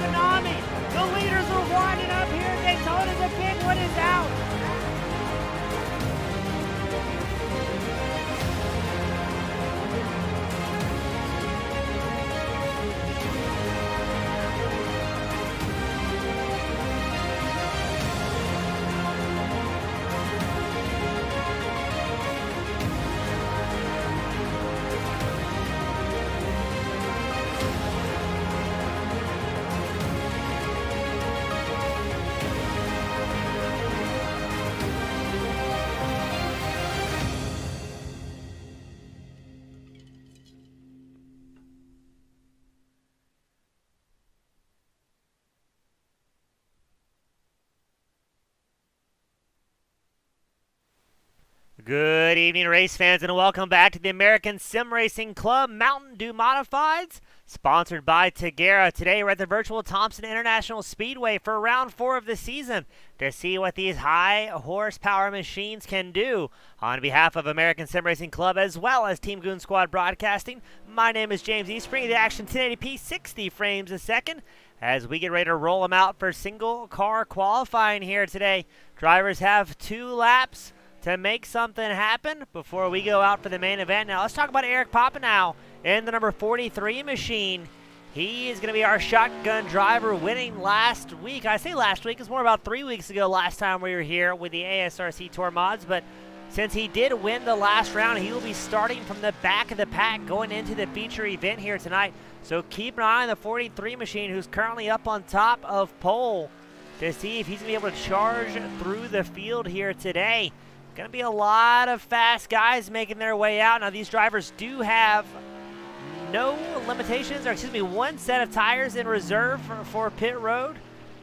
Benami. The leaders are winding up here. Daytona, the big one is out. Good evening, race fans, and welcome back to the American Sim Racing Club Mtn Dew Modifieds, sponsored by Tagare. Today, we're at the virtual Thompson International Speedway for round 4 of the season to see what these high horsepower machines can do. On behalf of American Sim Racing Club as well as Team Goon Squad Broadcasting, my name is James East, bringing the action 1080p 60 frames a second as we get ready to roll them out for single car qualifying here today. Drivers have 2 laps to make something happen before we go out for the main event. Now let's talk about Eric Papineau in the number 43 machine. He is going to be our shotgun driver, winning last week. I say last week, it's more about 3 weeks ago last time we were here with the ASRC Tour mods, but since he did win the last round, he will be starting from the back of the pack going into the feature event here tonight. So keep an eye on the 43 machine, who's currently up on top of pole, to see if he's going to be able to charge through the field here today. Going to be a lot of fast guys making their way out. Now, these drivers do have no limitations, or excuse me, 1 set of tires in reserve for pit road,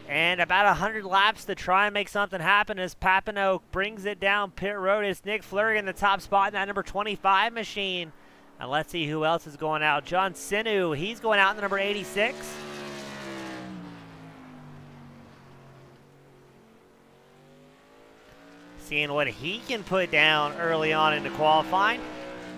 and about 100 laps to try and make something happen as Papineau brings it down pit road. It's Nick Fleury in the top spot in that number 25 machine. And let's see who else is going out. John Sinu, he's going out in the number 86. Seeing what he can put down early on into qualifying.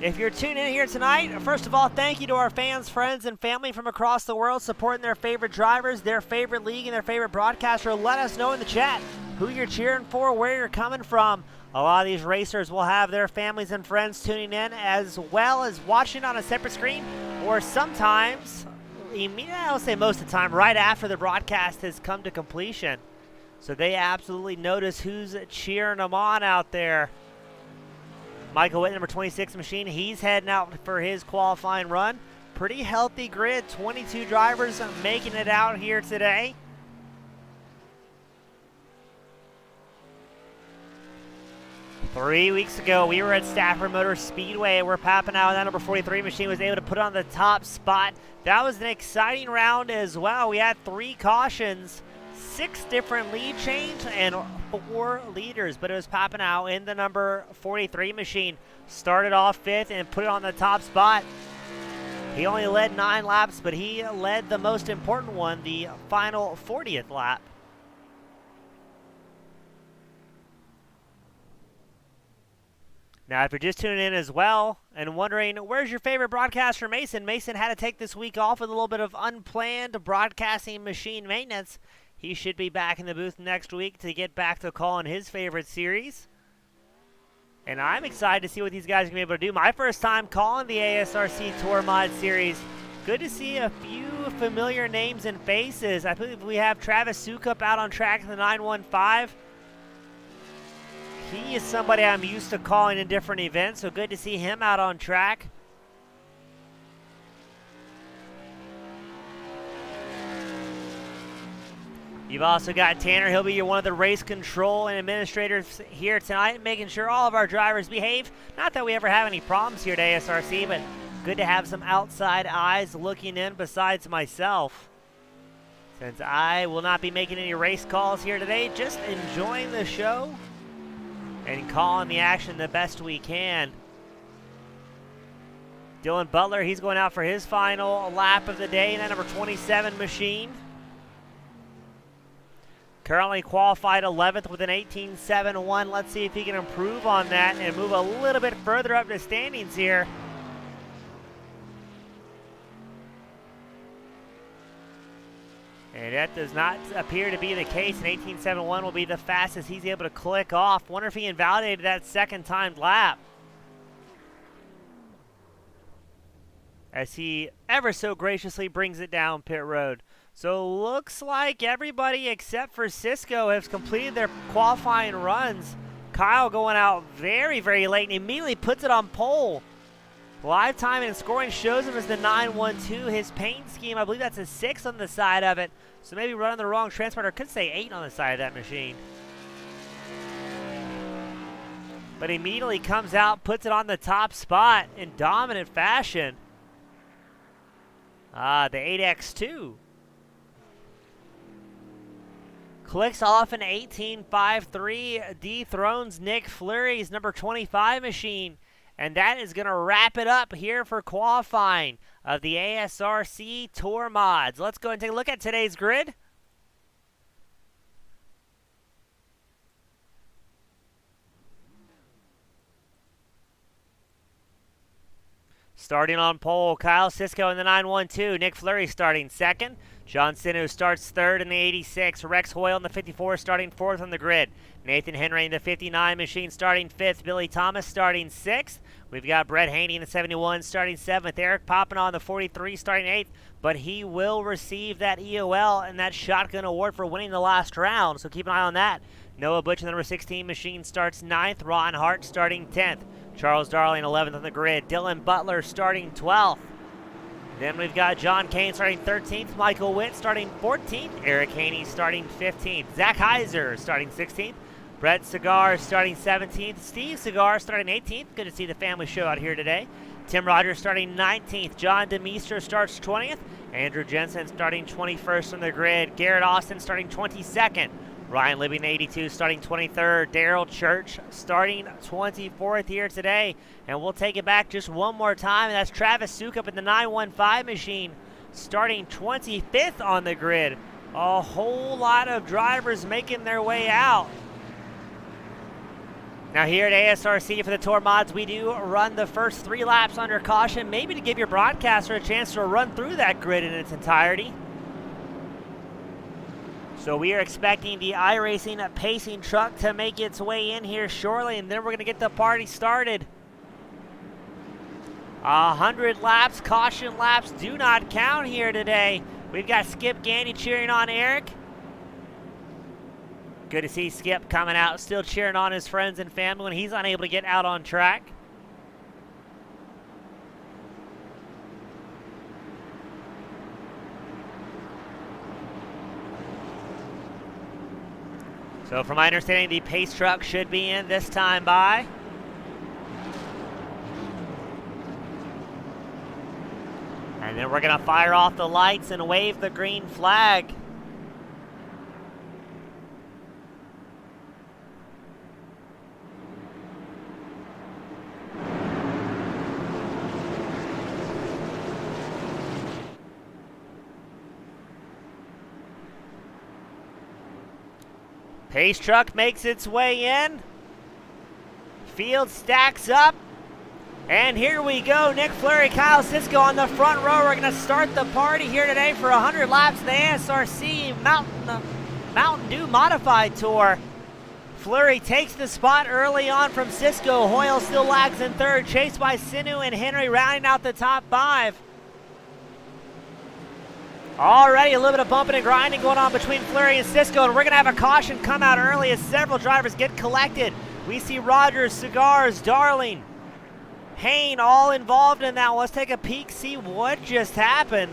If you're tuning in here tonight, first of all, thank you to our fans, friends, and family from across the world supporting their favorite drivers, their favorite league, and their favorite broadcaster. Let us know in the chat who you're cheering for, where you're coming from. A lot of these racers will have their families and friends tuning in, as well as watching on a separate screen, or sometimes, I'll say most of the time, right after the broadcast has come to completion. So they absolutely notice who's cheering them on out there. Michael Witt, number 26 machine, he's heading out for his qualifying run. Pretty healthy grid, 22 drivers making it out here today. Three weeks ago, we were at Stafford Motor Speedway where Papineau and that number 43 machine was able to put on the top spot. That was an exciting round as well. We had 3 cautions, 6 different lead change, and 4 leaders, but it was Papineau in the number 43 machine. Started off 5th and put it on the top spot. He only led 9 laps, but he led the most important one, the final 40th lap. Now, if you're just tuning in as well and wondering, where's your favorite broadcaster, Mason? Mason had to take this week off with a little bit of unplanned broadcasting machine maintenance. He should be back in the booth next week to get back to calling his favorite series. And I'm excited to see what these guys are going to be able to do. My first time calling the ASRC Tour Mod Series. Good to see a few familiar names and faces. I believe we have Travis Sukup out on track in the 915. He is somebody I'm used to calling in different events, so good to see him out on track. You've also got Tanner. He'll be one of the race control and administrators here tonight, making sure all of our drivers behave. Not that we ever have any problems here at ASRC, but good to have some outside eyes looking in besides myself. Since I will not be making any race calls here today, just enjoying the show and calling the action the best we can. Dylan Butler, he's going out for his final lap of the day in that number 27 machine. Currently qualified 11th with an 18.71. Let's see if he can improve on that and move a little bit further up the standings here. And That does not appear to be the case, and 18.71 will be the fastest he's able to click off. Wonder if he invalidated that second timed lap, as he ever so graciously brings it down pit road. So looks like everybody except for Cisco has completed their qualifying runs. Kyle going out very, very late and immediately puts it on pole. Live time and scoring shows him as the 912. His paint scheme, I believe that's a 6 on the side of it. So maybe running the wrong transponder. Could say 8 on the side of that machine. But immediately comes out, puts it on the top spot in dominant fashion. The 8X2. Clicks off an 18.53, dethrones Nick Fleury's number 25 machine. And that is going to wrap it up here for qualifying of the ASRC Tour Mods. Let's go and take a look at today's grid. Starting on pole, Kyle Cisco in the 912. Nick Fleury starting second. John Sinu starts third in the 86. Rex Hoyle in the 54 starting fourth on the grid. Nathan Henry in the 59 machine starting fifth. Billy Thomas starting sixth. We've got Brett Haney in the 71 starting seventh. Eric Poppin in the 43 starting eighth. But he will receive that EOL and that shotgun award for winning the last round. So keep an eye on that. Noah Butch in the number 16 machine starts ninth. Ron Hart starting 10th. Charles Darling 11th on the grid. Dylan Butler starting 12th. Then we've got John Kane starting 13th, Michael Witt starting 14th, Eric Haney starting 15th, Zach Heiser starting 16th, Brett Cigar starting 17th, Steve Cigar starting 18th. Good to see the family show out here today. Tim Rogers starting 19th, John DeMeester starts 20th, Andrew Jensen starting 21st on the grid, Garrett Austin starting 22nd, Ryan Libby in the 82 starting 23rd. Daryl Church starting 24th here today. And we'll take it back just one more time. And that's Travis Sukup in the 915 machine starting 25th on the grid. A whole lot of drivers making their way out. Now here at ASRC for the Tour Mods, we do run the first 3 laps under caution, maybe to give your broadcaster a chance to run through that grid in its entirety. So we are expecting the iRacing pacing truck to make its way in here shortly, and then we're going to get the party started. 100 laps, caution laps do not count here today. We've got Skip Gandy cheering on Eric. Good to see Skip coming out, still cheering on his friends and family when he's unable to get out on track. So from my understanding, the pace truck should be in this time by. And then we're going to fire off the lights and wave the green flag. Pace truck makes its way in. Field stacks up. And here we go. Nick Fleury, Kyle Cisco on the front row. We're going to start the party here today for 100 laps of the ASRC Mountain Dew Modified Tour. Fleury takes the spot early on from Cisco. Hoyle still lags in third, chased by Sinu and Henry rounding out the top 5. Already a little bit of bumping and grinding going on between Fleury and Cisco, and we're going to have a caution come out early as several drivers get collected. We see Rogers, Cigars, Darling, Hain all involved in that. Let's take a peek, see what just happened.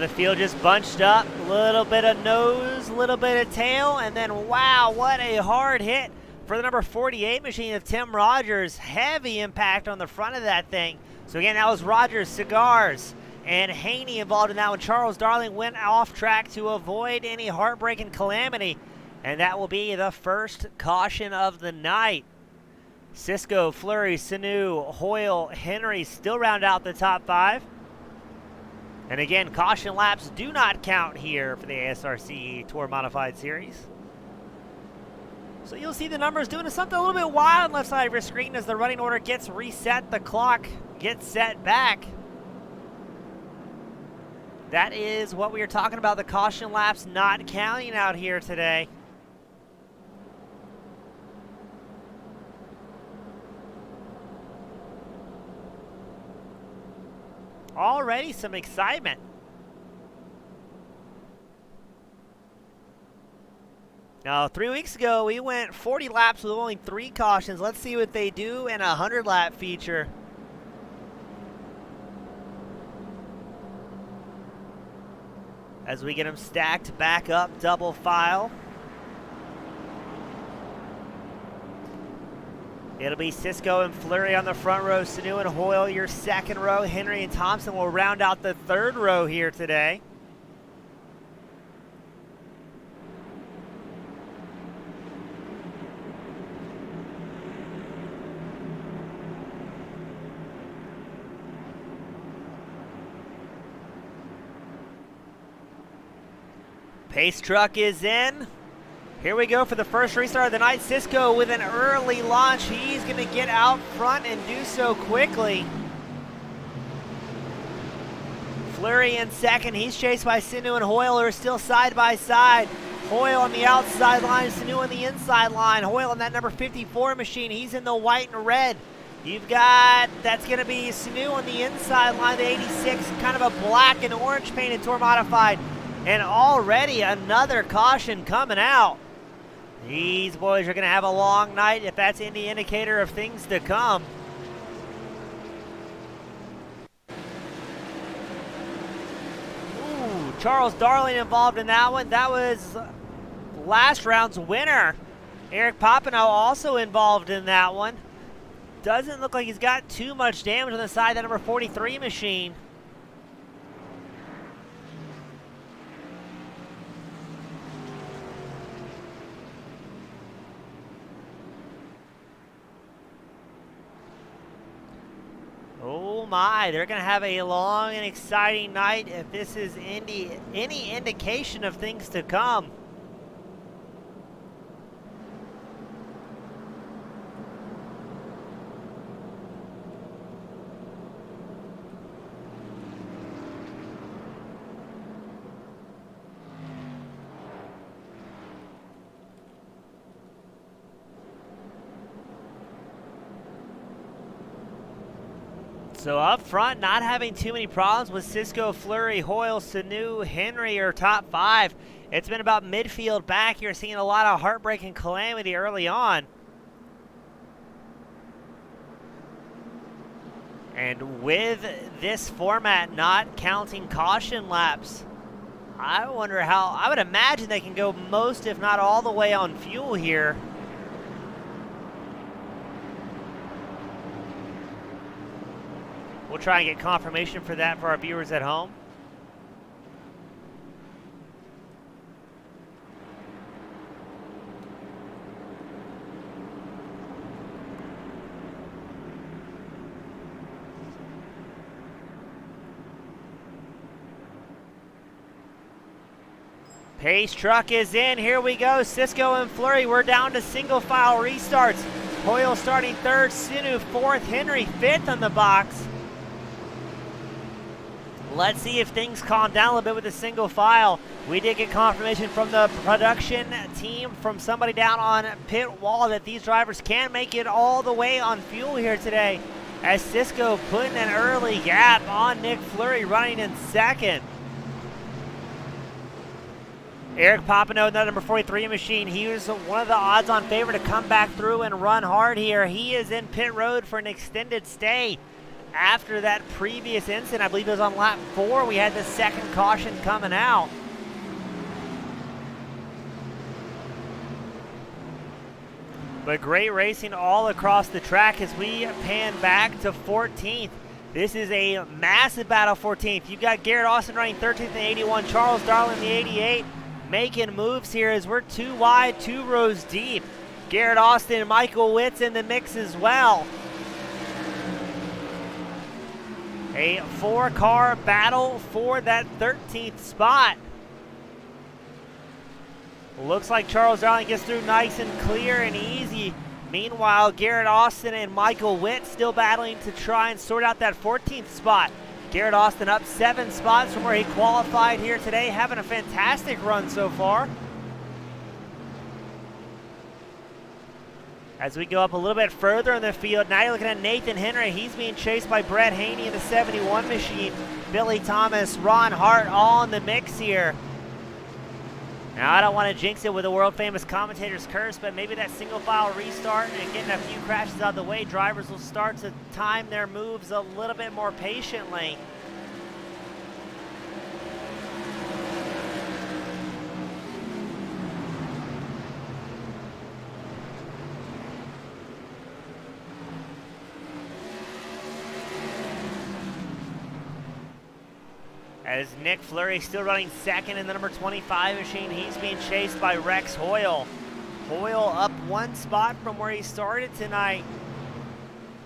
The field just bunched up, a little bit of nose, a little bit of tail, and then wow, what a hard hit for the number 48 machine of Tim Rogers. Heavy impact on the front of that thing. So again, that was Rogers, Cigars, and Haney involved in that one. Charles Darling went off track to avoid any heartbreaking calamity, and that will be the first caution of the night. Cisco, Fleury, Sinu, Hoyle, Henry still round out the top 5. And again, caution laps do not count here for the ASRC Tour Modified Series. So you'll see the numbers doing something a little bit wild on the left side of your screen as the running order gets reset, the clock gets set back. That is what we are talking about, the caution laps not counting out here today. Already some excitement. Now, 3 weeks ago, we went 40 laps with only 3 cautions. Let's see what they do in a 100-lap feature. As we get them stacked back up, double file. It'll be Cisco and Fleury on the front row, Sanu and Hoyle your second row. Henry and Thompson will round out the third row here today. Pace truck is in. Here we go for the first restart of the night. Cisco with an early launch. He's going to get out front and do so quickly. Fleury in second. He's chased by Sinu and Hoyle, who are still side by side. Hoyle on the outside line, Sinu on the inside line. Hoyle on that number 54 machine. He's in the white and red. You've got, that's going to be Sinu on the inside line, the 86, kind of a black and orange painted Tour Modified. And already another caution coming out. These boys are going to have a long night if that's any indicator of things to come. Ooh, Charles Darling involved in that one. That was last round's winner. Eric Papineau also involved in that one. Doesn't look like he's got too much damage on the side of that number 43 machine. Oh my, they're going to have a long and exciting night if this is any indication of things to come. So up front, not having too many problems with Cisco, Fleury, Hoyle, Sanu, Henry are top 5. It's been about midfield back. You're seeing a lot of heartbreak and calamity early on. And with this format not counting caution laps, I wonder how, I would imagine they can go most, if not all the way on fuel here. We'll try and get confirmation for that for our viewers at home. Pace truck is in. Here we go. Cisco and Fleury. We're down to single file restarts. Hoyle starting third, Sinu fourth, Henry fifth on the box. Let's see if things calm down a little bit with the single file. We did get confirmation from the production team, from somebody down on pit wall, that these drivers can make it all the way on fuel here today, as Cisco putting an early gap on Nick Fleury running in second. Eric Papineau, that number 43 machine, he was one of the odds-on favorite to come back through and run hard here. He is in pit road for an extended stay. After that previous incident, I believe it was on lap 4, we had the second caution coming out. But great racing all across the track as we pan back to 14th. This is a massive battle, 14th. You've got Garrett Austin running 13th and 81, Charles Darling the 88, making moves here as we're 2 wide, 2 rows deep. Garrett Austin and Michael Witt's in the mix as well. A 4-car battle for that 13th spot. Looks like Charles Darling gets through nice and clear and easy. Meanwhile, Garrett Austin and Michael Witt still battling to try and sort out that 14th spot. Garrett Austin up 7 spots from where he qualified here today, having a fantastic run so far. As we go up a little bit further in the field, now you're looking at Nathan Henry. He's being chased by Brett Haney in the 71 machine. Billy Thomas, Ron Hart, all in the mix here. Now, I don't want to jinx it with a world-famous commentator's curse, but maybe that single-file restart and getting a few crashes out of the way, drivers will start to time their moves a little bit more patiently. As Nick Fleury still running second in the number 25 machine, he's being chased by Rex Hoyle. Hoyle up 1 spot from where he started tonight.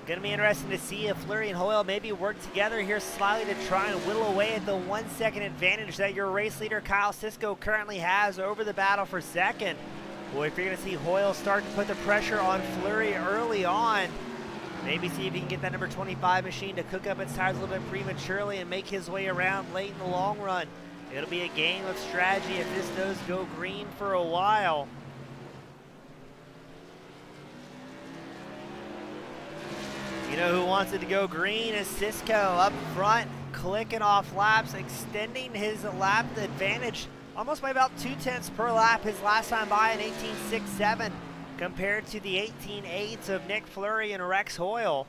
Going to be interesting to see if Fleury and Hoyle maybe work together here slightly to try and whittle away at the 1 second advantage that your race leader Kyle Sisko currently has over the battle for second. Boy, if you're going to see Hoyle start to put the pressure on Fleury early on, maybe see if he can get that number 25 machine to cook up its tires a little bit prematurely and make his way around late in the long run. It'll be a game of strategy if this does go green for a while. You know who wants it to go green is Sisko up front, clicking off laps, extending his lap advantage almost by about 0.2 per lap his last time by in 18.67. Compared to the 18.8s of Nick Fleury and Rex Hoyle.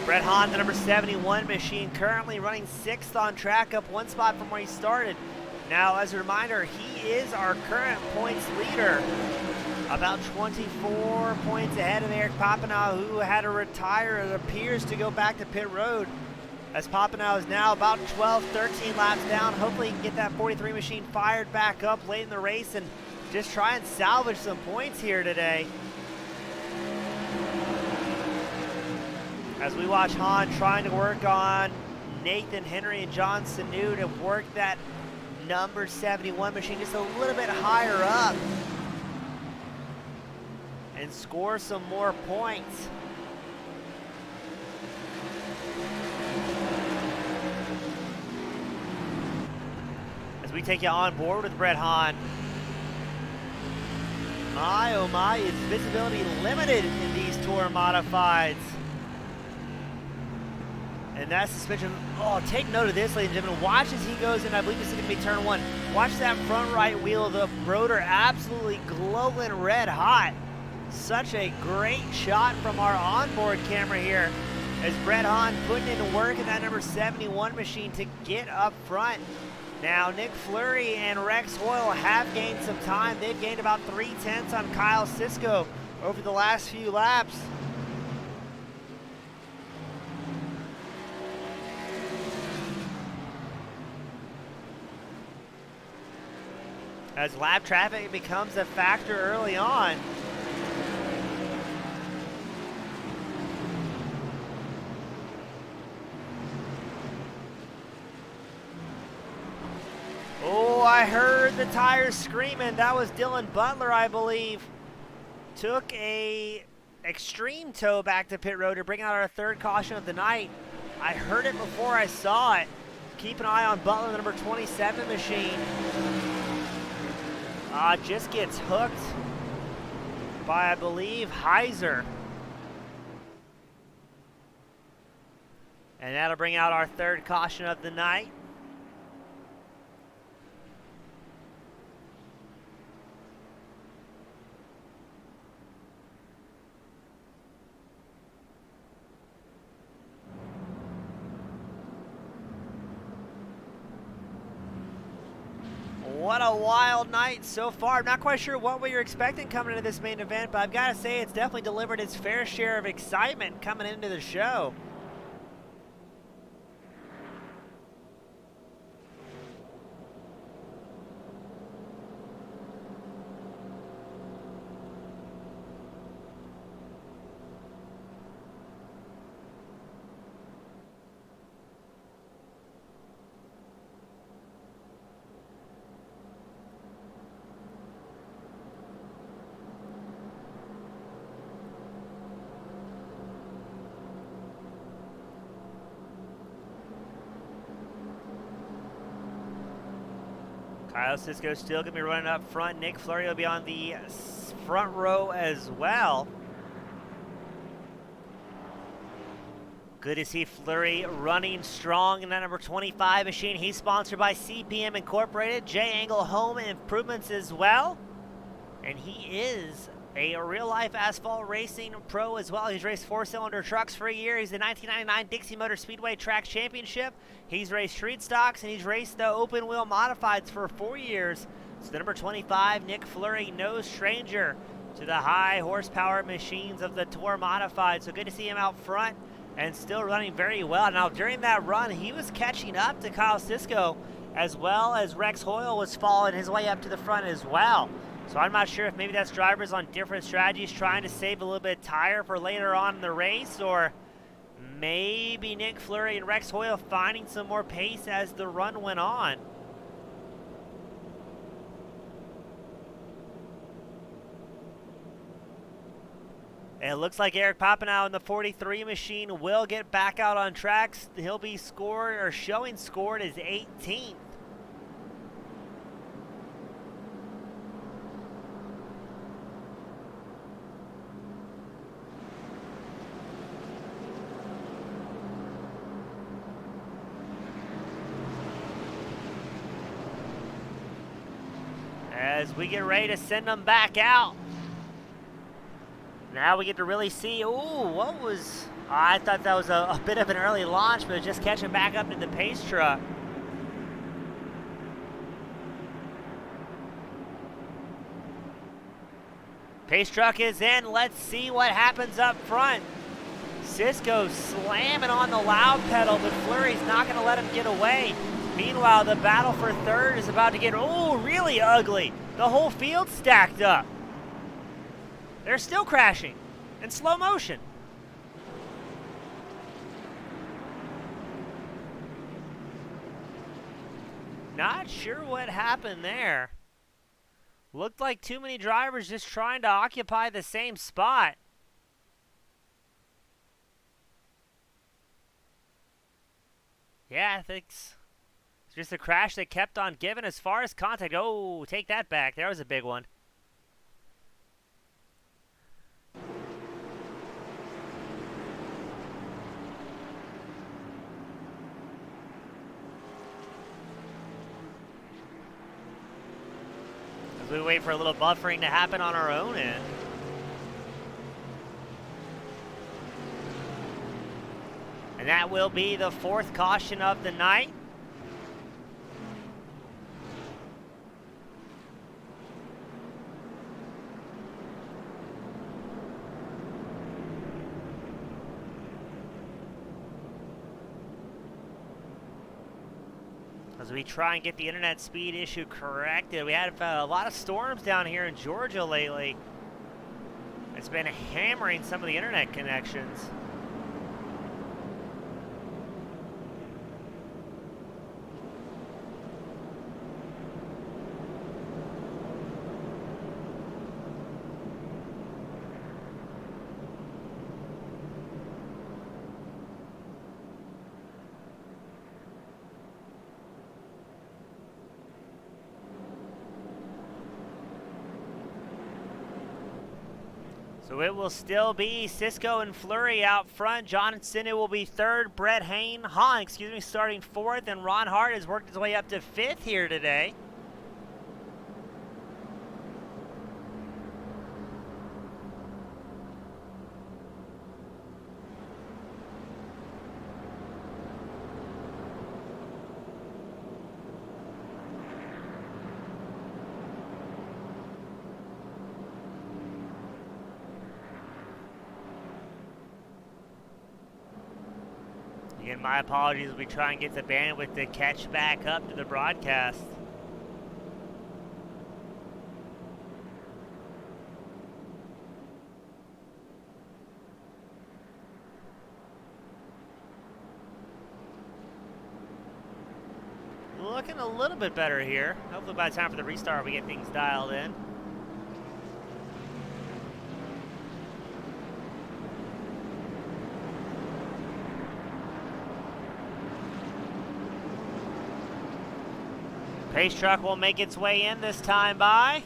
Brett Hahn, the number 71 machine, currently running 6th on track, up 1 spot from where he started. Now, as a reminder, he is our current points leader, about 24 points ahead of Eric Papineau, who had to retire. It appears to go back to pit road, as Papineau is now about 12, 13 laps down. Hopefully he can get that 43 machine fired back up late in the race and just try and salvage some points here today. As we watch Hahn trying to work on Nathan Henry and John Sanu to work that number 71 machine just a little bit higher up and score some more points. As we take you on board with Brett Hahn. My oh my, is visibility limited in these Tour Modifieds. And that suspension, oh, take note of this, ladies and gentlemen. Watch as he goes in, I believe this is going to be turn 1. Watch that front right wheel, the rotor absolutely glowing red hot. Such a great shot from our onboard camera here as Brett Hahn putting in work in that number 71 machine to get up front. Now, Nick Fleury and Rex Hoyle have gained some time. They've gained about 0.3 on Kyle Sisko over the last few laps. As lap traffic becomes a factor early on. Oh, I heard the tires screaming. That was Dylan Butler, I believe. Took a extreme tow back to pit road to bring out our 3rd caution of the night. I heard it before I saw it. Keep an eye on Butler, the number 27 machine. Just gets hooked by, I believe, Heiser. And that'll bring out our 3rd caution of the night. What a wild night so far. I'm not quite sure what we were expecting coming into this main event, but I've got to say it's definitely delivered its fair share of excitement coming into the show. Kyle Cisco still going to be running up front. Nick Fleury will be on the front row as well. Good to see Fleury running strong in that number 25 machine. He's sponsored by CPM Incorporated, J Angle Home Improvements as well. And he is a real-life asphalt racing pro as well. He's raced four-cylinder trucks for a year. He's the 1999 Dixie Motor Speedway Track Championship. He's raced street stocks, and he's raced the open-wheel modifieds for 4 years. So the number 25, Nick Fleury, no stranger to the high-horsepower machines of the Tour Modified. So good to see him out front and still running very well. Now, during that run, he was catching up to Kyle Cisco, as well as Rex Hoyle was following his way up to the front as well. So I'm not sure if maybe that's drivers on different strategies trying to save a little bit of tire for later on in the race, or maybe Nick Fleury and Rex Hoyle finding some more pace as the run went on. It looks like Eric Papineau in the 43 machine will get back out on tracks. He'll be scored, or showing scored as 18th. As we get ready to send them back out. Now we get to really see, what was, I thought that was a bit of an early launch, but just catching back up to the pace truck. Pace truck is in. Let's see what happens up front. Cisco slamming on the loud pedal, but Fleury's not going to let him get away. Meanwhile, the battle for third is about to get, really ugly. The whole field stacked up. They're still crashing in slow motion. Not sure what happened there. Looked like too many drivers just trying to occupy the same spot. Yeah, I think it's just a crash that kept on giving as far as contact. Oh, take that back. There was a big one. As we wait for a little buffering to happen on our own end. And that will be the fourth caution of the night. As we try and get the internet speed issue corrected. We had a lot of storms down here in Georgia lately. It's been hammering some of the internet connections. So it will still be Cisco and Fleury out front. Johnson will be third. Brett Hahn, starting fourth. And Ron Hart has worked his way up to fifth here today. Again, my apologies as we try and get the bandwidth to catch back up to the broadcast. Looking a little bit better here. Hopefully by the time for the restart we get things dialed in. Pace truck will make its way in this time by.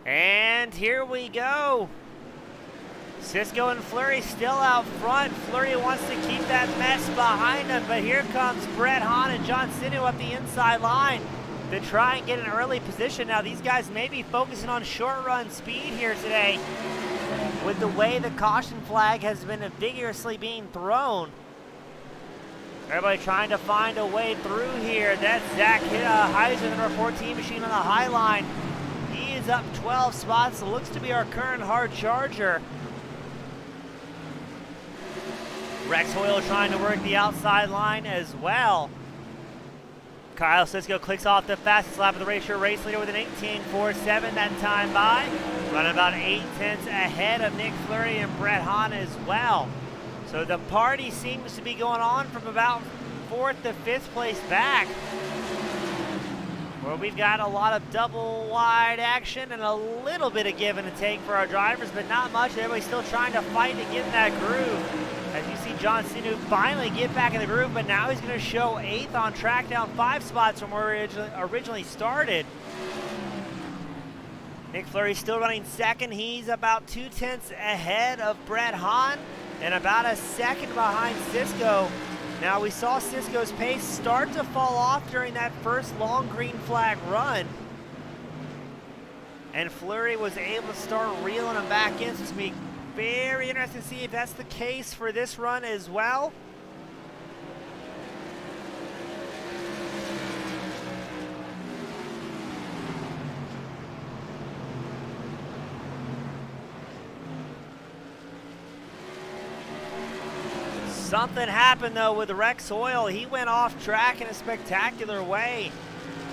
And here we go. Cisco and Fleury still out front. Fleury wants to keep that mess behind him, but here comes Brett Hahn and John Sinew up the inside line to try and get an early position. Now these guys may be focusing on short run speed here today with the way the caution flag has been vigorously being thrown. Everybody trying to find a way through here. That's Zach Heiser, number 14 machine on the high line. He is up 12 spots. It looks to be our current hard charger. Rex Hoyle trying to work the outside line as well. Kyle Cisco clicks off the fastest lap of the race, your race leader with an 18.47 that time by. Running about 8/10 ahead of Nick Fleury and Brett Hahn as well. So the party seems to be going on from about 4th to 5th place back, where we've got a lot of double wide action and a little bit of give and take for our drivers, but not much. Everybody's still trying to fight to get in that groove. As you see John Sinew finally get back in the groove, but now he's going to show 8th on track, down 5 spots from where he originally started. Nick Fleury still running second. He's about 2/10 ahead of Brett Hahn and about a second behind Cisco. Now we saw Cisco's pace start to fall off during that first long green flag run, and Fleury was able to start reeling him back in. So it's going to be very interesting to see if that's the case for this run as well. Something happened though with Rex Hoyle. He went off track in a spectacular way.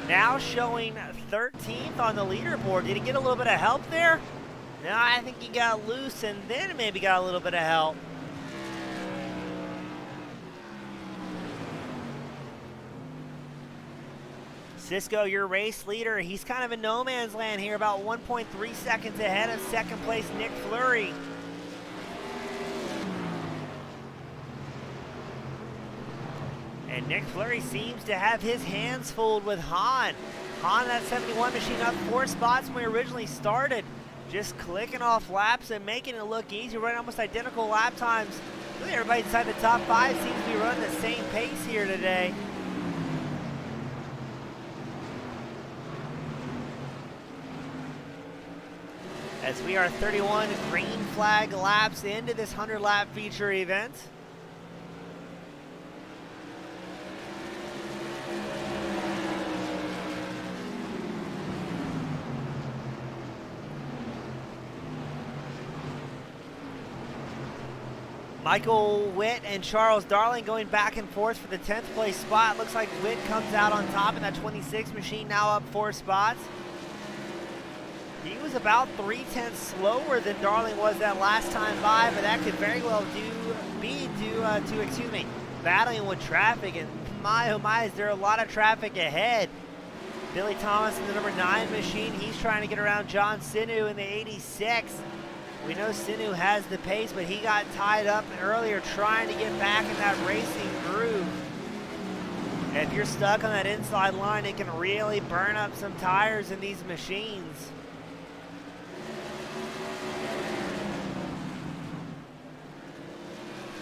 Now showing 13th on the leaderboard. Did he get a little bit of help there? No, I think he got loose and then maybe got a little bit of help. Cisco, your race leader, he's kind of in no man's land here, about 1.3 seconds ahead of second place Nick Fleury. And Nick Fleury seems to have his hands full with Hahn. Hahn, that 71 machine, up 4 spots when we originally started. Just clicking off laps and making it look easy, running almost identical lap times. Really everybody inside the top 5 seems to be running the same pace here today. As we are 31 green flag laps into this 100 lap feature event. Michael Witt and Charles Darling going back and forth for the 10th place spot. Looks like Witt comes out on top in that 26 machine, now up 4 spots. He was about 3/10 slower than Darling was that last time by, but that could very well be due to battling with traffic. And my oh my, is there a lot of traffic ahead. Billy Thomas in the number 9 machine, he's trying to get around John Sinew in the 86. We know Sinew has the pace, but he got tied up earlier trying to get back in that racing groove. And if you're stuck on that inside line, it can really burn up some tires in these machines.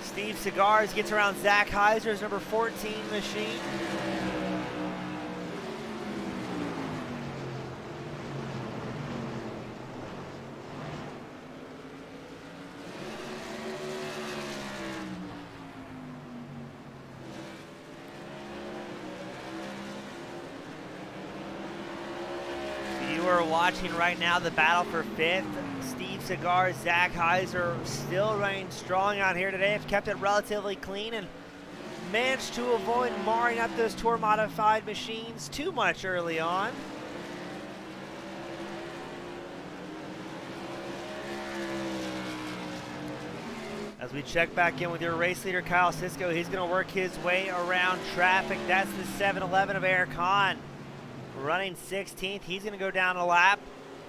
Steve Cigars gets around Zach Heiser's number 14 machine. We're watching right now the battle for 5th. Steve Cigar, Zach Heiser still running strong out here today. Have kept it relatively clean and managed to avoid marring up those Tour Modified machines too much early on. As we check back in with your race leader, Kyle Sisko, he's going to work his way around traffic. That's the 7-11 of Eric Hahn. Running 16th, he's going to go down a lap.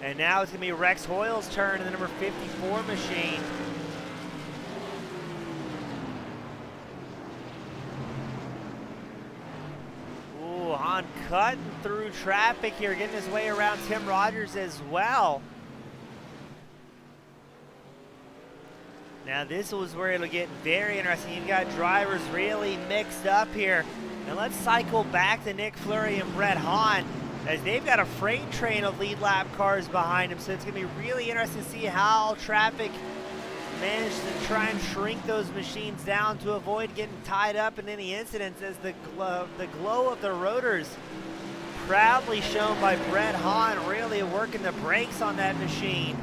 And now it's going to be Rex Hoyle's turn in the number 54 machine. Ooh, Hahn cutting through traffic here, getting his way around Tim Rogers as well. Now this was where it'll get very interesting. You've got drivers really mixed up here. And let's cycle back to Nick Fleury and Brett Hahn, as they've got a freight train of lead lap cars behind them. So it's going to be really interesting to see how traffic managed to try and shrink those machines down to avoid getting tied up in any incidents, as the glow of the rotors, proudly shown by Brett Hahn, really working the brakes on that machine.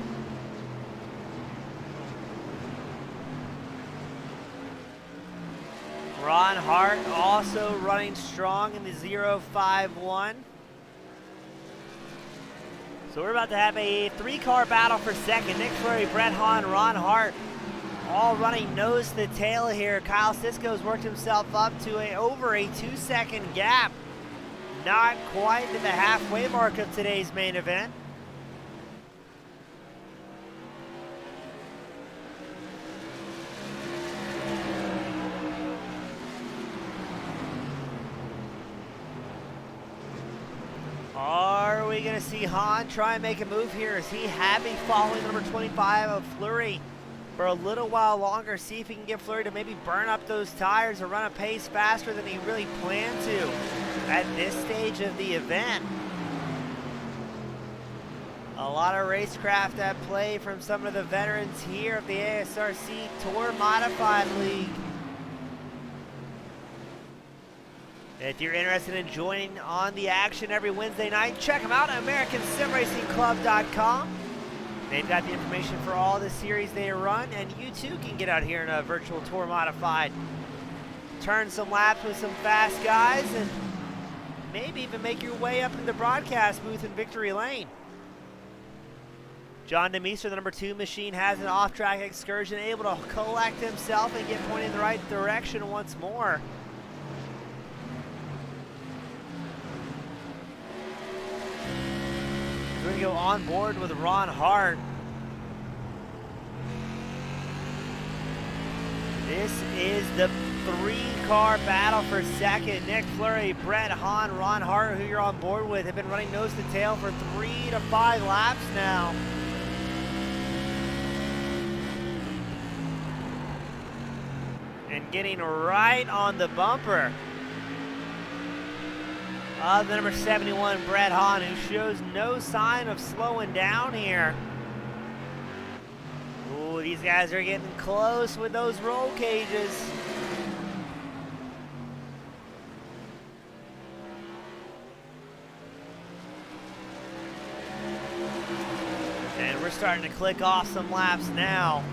Ron Hart also running strong in the 051. So we're about to have a 3-car battle for second. Nick Fleury, Brett Hahn, Ron Hart, all running nose to tail here. Kyle Sisko's worked himself up to over a 2-second gap. Not quite to the halfway mark of today's main event. Are we going to see Hahn try and make a move here? Is he happy following number 25 of Fleury for a little while longer? See if he can get Fleury to maybe burn up those tires or run a pace faster than he really planned to at this stage of the event. A lot of racecraft at play from some of the veterans here of the ASRC Tour Modified League. If you're interested in joining on the action every Wednesday night, check them out at AmericanSimRacingClub.com. They've got the information for all the series they run, and you too can get out here in a virtual tour modified. Turn some laps with some fast guys, and maybe even make your way up in the broadcast booth in Victory Lane. John DeMeester, the number 2 machine, has an off-track excursion, able to collect himself and get pointed in the right direction once more. We're going to go on board with Ron Hart. This is the 3-car battle for second. Nick Fleury, Brett Hahn, Ron Hart, who you're on board with, have been running nose to tail for 3 to 5 laps now. And getting right on the bumper of the number 71, Brett Hahn, who shows no sign of slowing down here. Ooh, these guys are getting close with those roll cages. And we're starting to click off some laps now.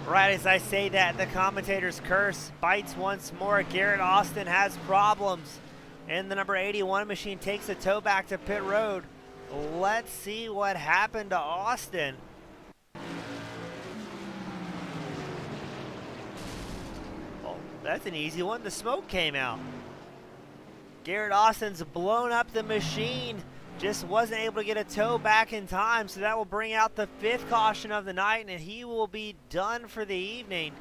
Right as I say that, the commentator's curse bites once more. Garrett Austin has problems, and the number 81 machine takes a tow back to pit road. Let's see what happened to Austin. Oh, that's an easy one. The smoke came out. Garrett Austin's blown up the machine. Just wasn't able to get a tow back in time, so that will bring out the 5th caution of the night, and he will be done for the evening.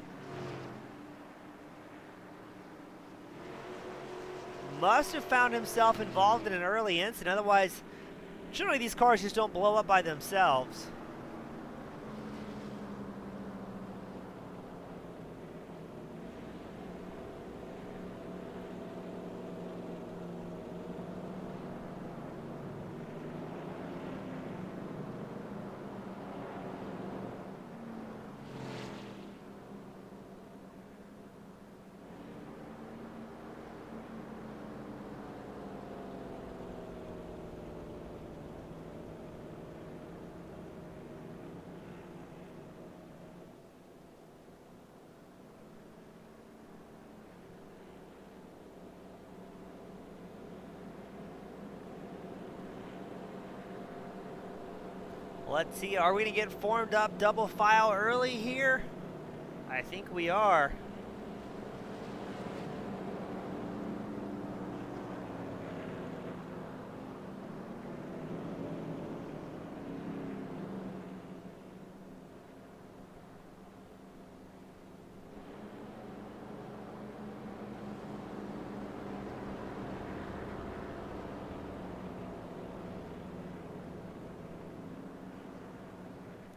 Must have found himself involved in an early incident. Otherwise, generally these cars just don't blow up by themselves. Let's see, are we going to get formed up double file early here? I think we are.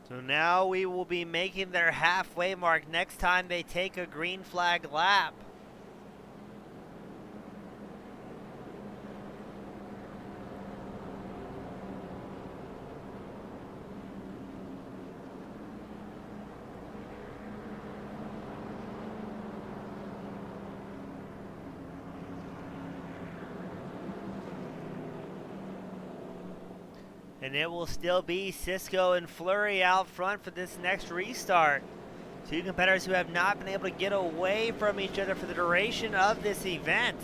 So now we will be making their halfway mark next time they take a green flag lap. And it will still be Cisco and Fleury out front for this next restart. Two competitors who have not been able to get away from each other for the duration of this event.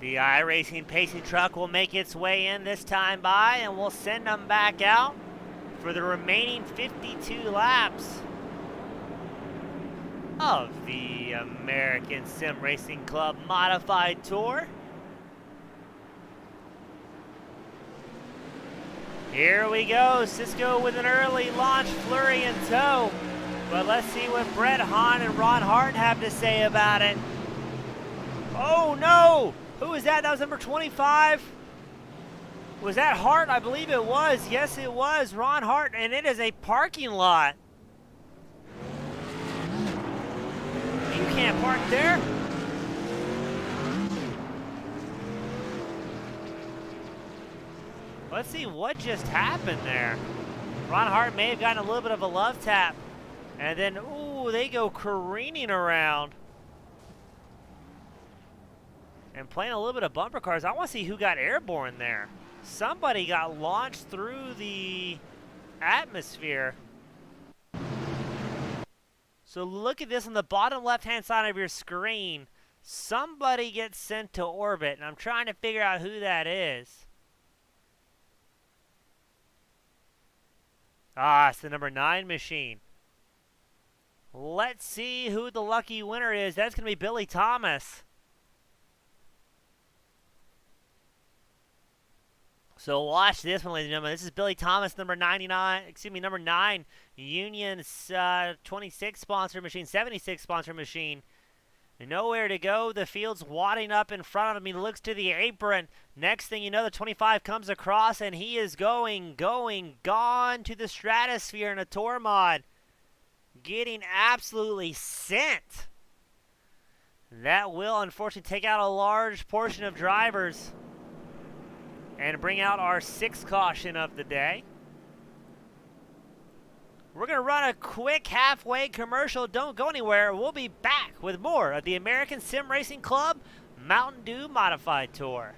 The iRacing pacing truck will make its way in this time by, and we'll send them back out for the remaining 52 laps of the American Sim Racing Club Modified Tour. Here we go, Cisco with an early launch, Fleury in tow. But let's see what Brett Hahn and Ron Hart have to say about it. Oh no! Who is that? That was number 25. Was that Hart? I believe it was. Yes, it was. Ron Hart, and it is a parking lot. You can't park there? Let's see what just happened there. Ron Hart may have gotten a little bit of a love tap. And then, ooh, they go careening around. And playing a little bit of bumper cars. I want to see who got airborne there. Somebody got launched through the atmosphere. So look at this on the bottom left-hand side of your screen. Somebody gets sent to orbit, and I'm trying to figure out who that is. Ah, it's the number 9 machine. Let's see who the lucky winner is. That's going to be Billy Thomas. So watch this one, ladies and gentlemen. This is Billy Thomas, number 9, Union's 26 sponsor machine, 76 sponsor machine. Nowhere to go. The field's wadding up in front of him. He looks to the apron. Next thing you know, the 25 comes across, and he is gone to the stratosphere in a tour mod. Getting absolutely sent. That will, unfortunately, take out a large portion of drivers and bring out our 6th caution of the day. We're going to run a quick halfway commercial. Don't go anywhere. We'll be back with more of the American Sim Racing Club Mountain Dew Modified Tour.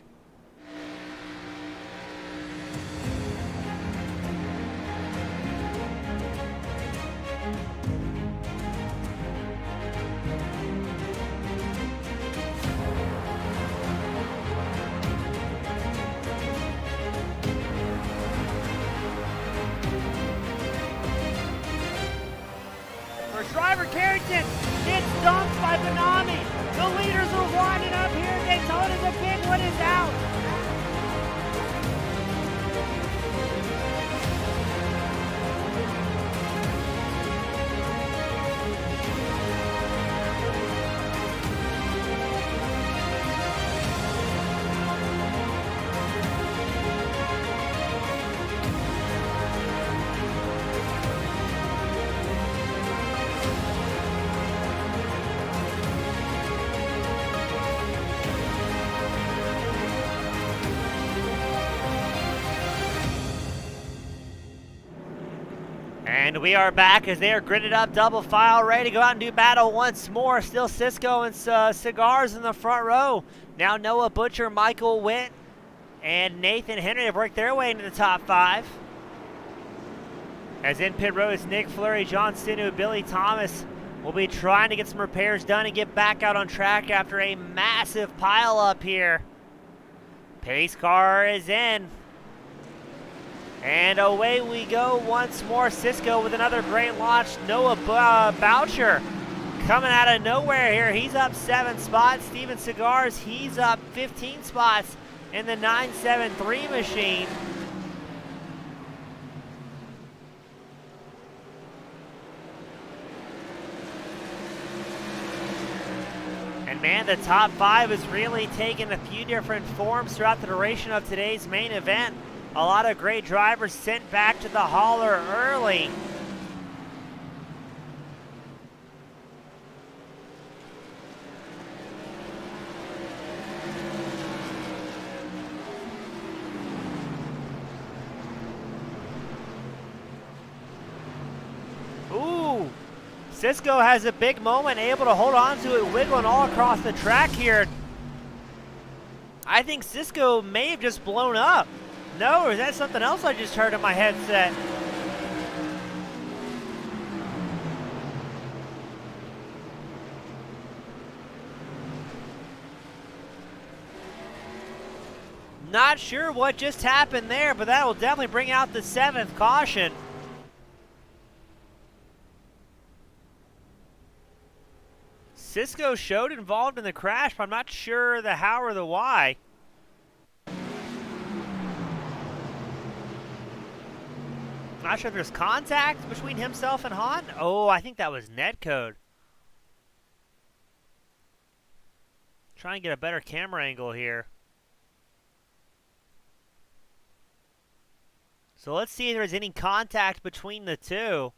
Driver Carrington gets dumped by Benami. The leaders are winding up here. Daytona, the big one is out. And we are back as they are gridded up, double file, ready to go out and do battle once more. Still Cisco and Cigars in the front row. Now Noah Butcher, Michael Witt, and Nathan Henry have worked their way into the top 5. As in pit road is Nick Fleury, John Sinu, Billy Thomas will be trying to get some repairs done and get back out on track after a massive pile up here. Pace car is in. And away we go once more. Cisco with another great launch. Noah Boucher coming out of nowhere here. He's up 7 spots. Steven Cigars, he's up 15 spots in the 973 machine. And man, the top 5 has really taken a few different forms throughout the duration of today's main event. A lot of great drivers sent back to the hauler early. Ooh, Cisco has a big moment, able to hold on to it, wiggling all across the track here. I think Cisco may have just blown up. No, or is that something else I just heard in my headset? Not sure what just happened there, but that will definitely bring out the 7th caution. Cisco showed involved in the crash, but I'm not sure the how or the why. Not sure if there's contact between himself and Han. Oh, I think that was netcode. Try and get a better camera angle here. So let's see if there's any contact between the two.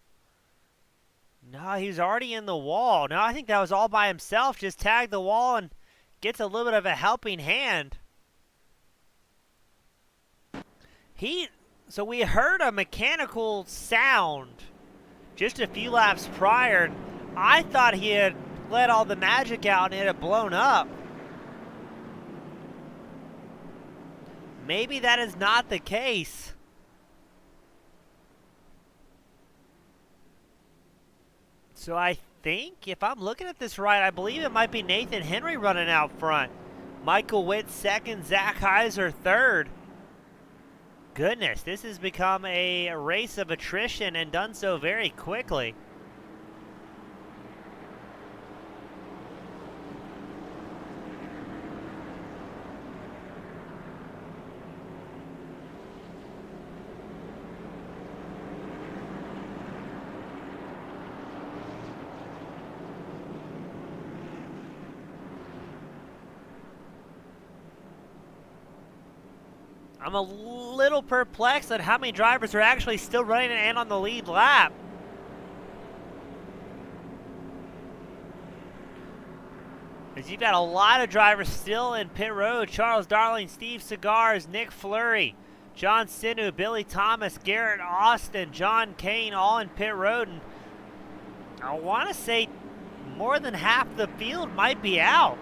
No, he's already in the wall. No, I think that was all by himself. Just tagged the wall and gets a little bit of a helping hand. So we heard a mechanical sound just a few laps prior. I thought he had let all the magic out and it had blown up. Maybe that is not the case. So I think, if I'm looking at this right, I believe it might be Nathan Henry running out front. Michael Witt 2nd, Zach Heiser 3rd. Goodness, this has become a race of attrition and done so very quickly. I'm a little perplexed at how many drivers are actually still running and on the lead lap. As you've got a lot of drivers still in pit road. Charles Darling, Steve Cigars, Nick Fleury, John Sinu, Billy Thomas, Garrett Austin, John Kane, all in pit road. And I want to say more than half the field might be out.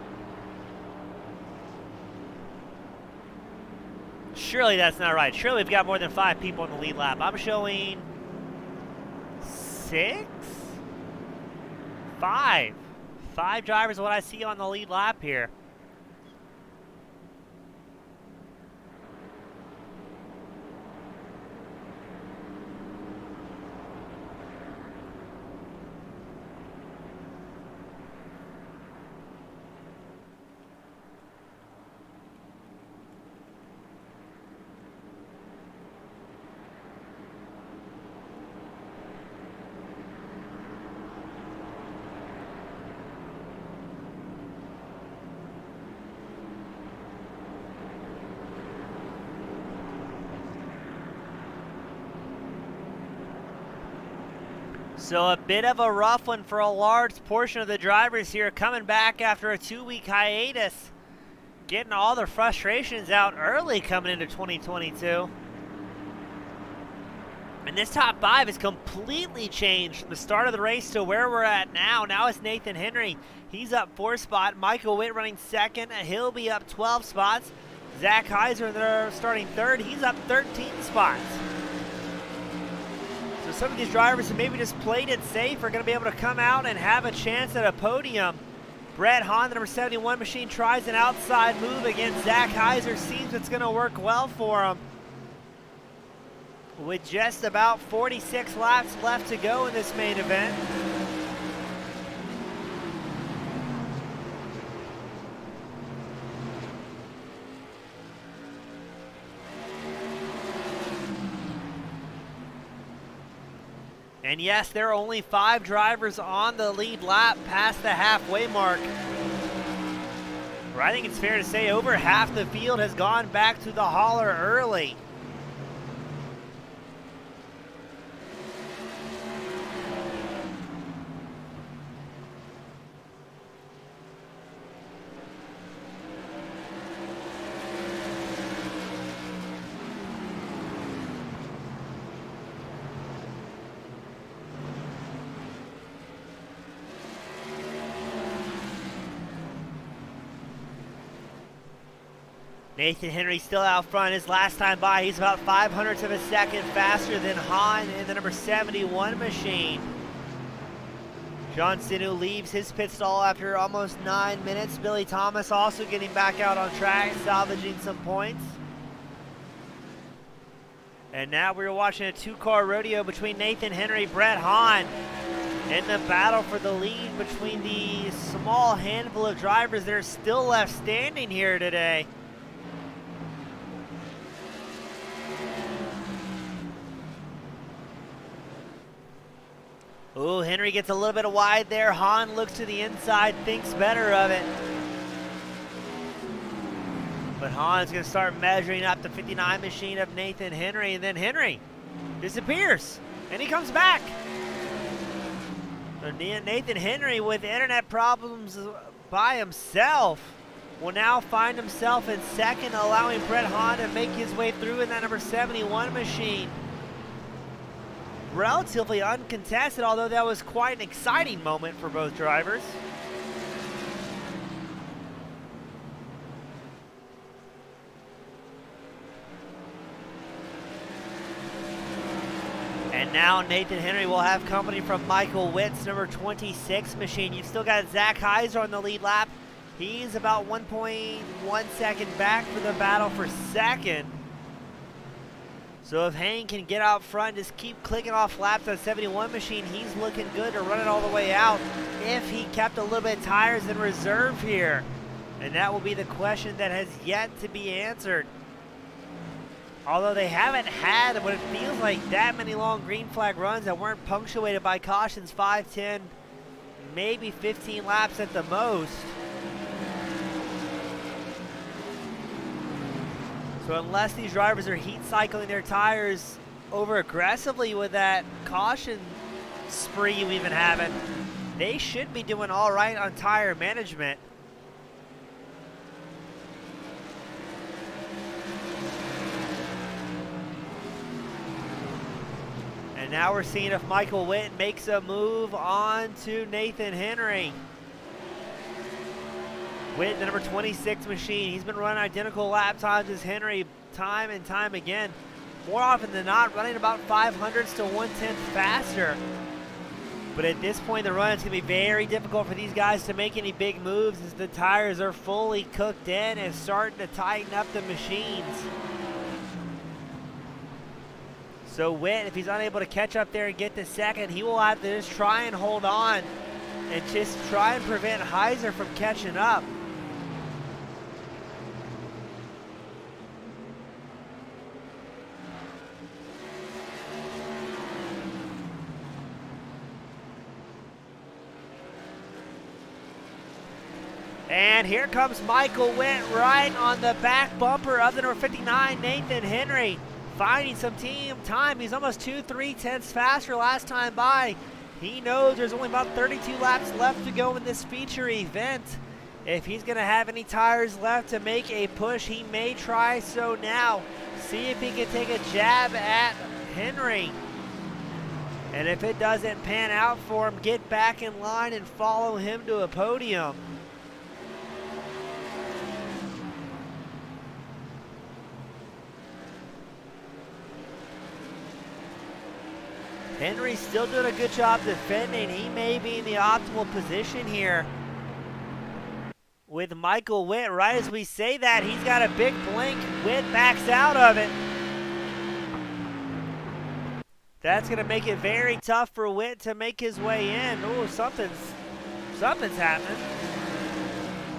Surely that's not right. Surely we've got more than 5 people in the lead lap. I'm showing 6? 5. 5 drivers what I see on the lead lap here. So a bit of a rough one for a large portion of the drivers here, coming back after a 2-week hiatus. Getting all the frustrations out early coming into 2022. And this top 5 has completely changed from the start of the race to where we're at now. Now it's Nathan Henry. He's up 4 spots. Michael Witt running second. He'll be up 12 spots. Zach Heiser, they're starting third. He's up 13 spots. So some of these drivers who maybe just played it safe are going to be able to come out and have a chance at a podium. Brett Hahn, the number 71 machine, tries an outside move against Zach Heiser. Seems it's going to work well for him. With just about 46 laps left to go in this main event. And yes, there are only 5 drivers on the lead lap past the halfway mark. Where I think it's fair to say over half the field has gone back to the hauler early. Nathan Henry still out front. His last time by, he's about 0.05 of a second faster than Hahn in the number 71 machine. John Sinu leaves his pit stall after almost 9 minutes. Billy Thomas also getting back out on track, salvaging some points. And now we're watching a 2-car rodeo between Nathan Henry, Brett Hahn, in the battle for the lead between the small handful of drivers that are still left standing here today. Ooh, Henry gets a little bit wide there. Hahn looks to the inside, thinks better of it. But Hahn's going to start measuring up the 59 machine of Nathan Henry, and then Henry disappears, and he comes back. So Nathan Henry, with internet problems by himself, will now find himself in second, allowing Brett Hahn to make his way through in that number 71 machine. Relatively uncontested, although that was quite an exciting moment for both drivers. And now Nathan Henry will have company from Michael Witt's number 26 machine. You've still got Zach Heiser on the lead lap. He's about 1.1 second back for the battle for second. So if Hank can get out front, just keep clicking off laps on 71 machine, he's looking good to run it all the way out if he kept a little bit of tires in reserve here. And that will be the question that has yet to be answered. Although they haven't had what it feels like that many long green flag runs that weren't punctuated by cautions, 5, 10, maybe 15 laps at the most. So unless these drivers are heat cycling their tires over aggressively with that caution spree we've been having, they should be doing all right on tire management. And now we're seeing if Michael Witt makes a move on to Nathan Henry. Witt, the number 26 machine, he's been running identical lap times as Henry time and time again. More often than not, running about 0.05 to 1/10 faster. But at this point in the run, it's going to be very difficult for these guys to make any big moves as the tires are fully cooked in and starting to tighten up the machines. So Witt, if he's unable to catch up there and get to second, he will have to just try and hold on and just try and prevent Heiser from catching up. And here comes Michael Witt right on the back bumper of the number 59, Nathan Henry. Finding some team time. He's almost 2/3 faster last time by. He knows there's only about 32 laps left to go in this feature event. If he's going to have any tires left to make a push, he may try so now. See if he can take a jab at Henry. And if it doesn't pan out for him, get back in line and follow him to a podium. Henry's still doing a good job defending. He may be in the optimal position here. With Michael Witt, right as we say that, he's got a big blink. Witt backs out of it. That's going to make it very tough for Witt to make his way in. Oh, something's happening.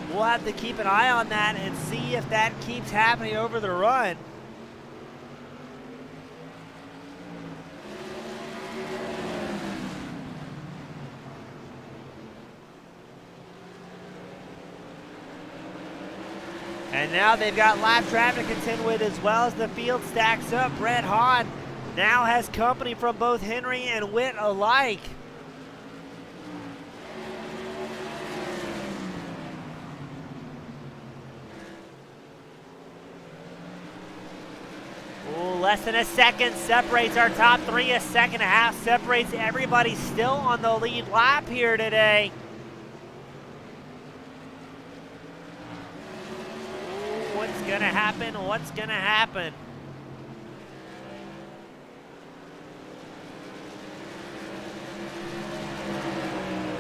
We'll have to keep an eye on that and see if that keeps happening over the run. And now they've got lap traffic to contend with as well as the field stacks up. Brett Hahn now has company from both Henry and Witt alike. Ooh, less than a second separates our top three. A second and a half separates everybody still on the lead lap here today. What's gonna happen? What's gonna happen?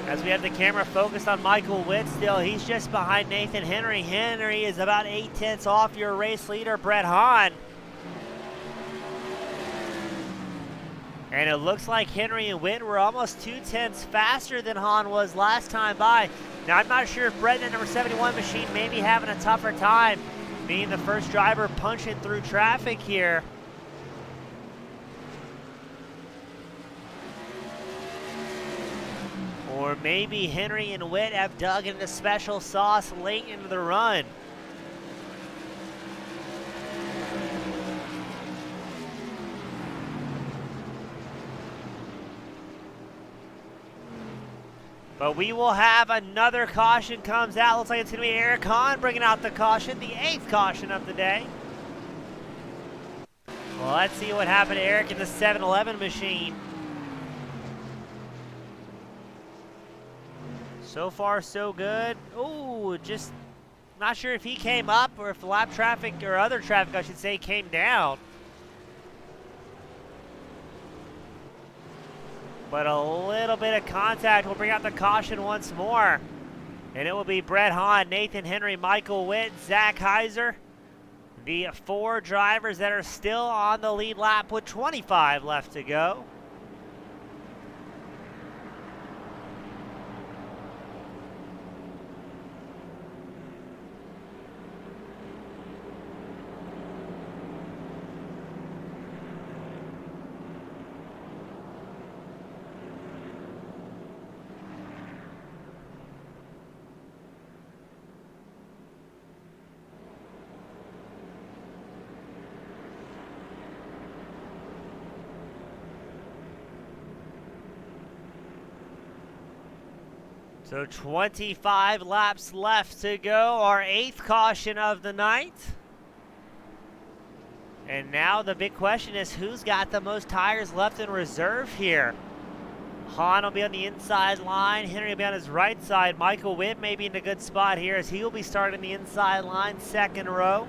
As we have the camera focused on Michael Witt still, he's just behind Nathan Henry. Henry is about 8/10 off your race leader, Brett Hahn. And it looks like Henry and Witt were almost 2/10 faster than Hahn was last time by. Now, I'm not sure if Brett in the number 71 machine may be having a tougher time being the first driver punching through traffic here. Or maybe Henry and Witt have dug into special sauce late into the run. But we will have another caution comes out. Looks like it's going to be Eric Hahn bringing out the caution, the 8th caution of the day. Well, let's see what happened to Eric in the 7-Eleven machine. So far, so good. Ooh, just not sure if he came up or if the lap traffic, or other traffic, I should say, came down. But a little bit of contact will bring out the caution once more. And it will be Brett Hahn, Nathan Henry, Michael Witt, Zach Heiser. The 4 drivers that are still on the lead lap with 25 left to go. So 25 laps left to go, our 8th caution of the night. And now the big question is, who's got the most tires left in reserve here? Hahn will be on the inside line, Henry will be on his right side. Michael Witt may be in a good spot here as he will be starting the inside line, 2nd row.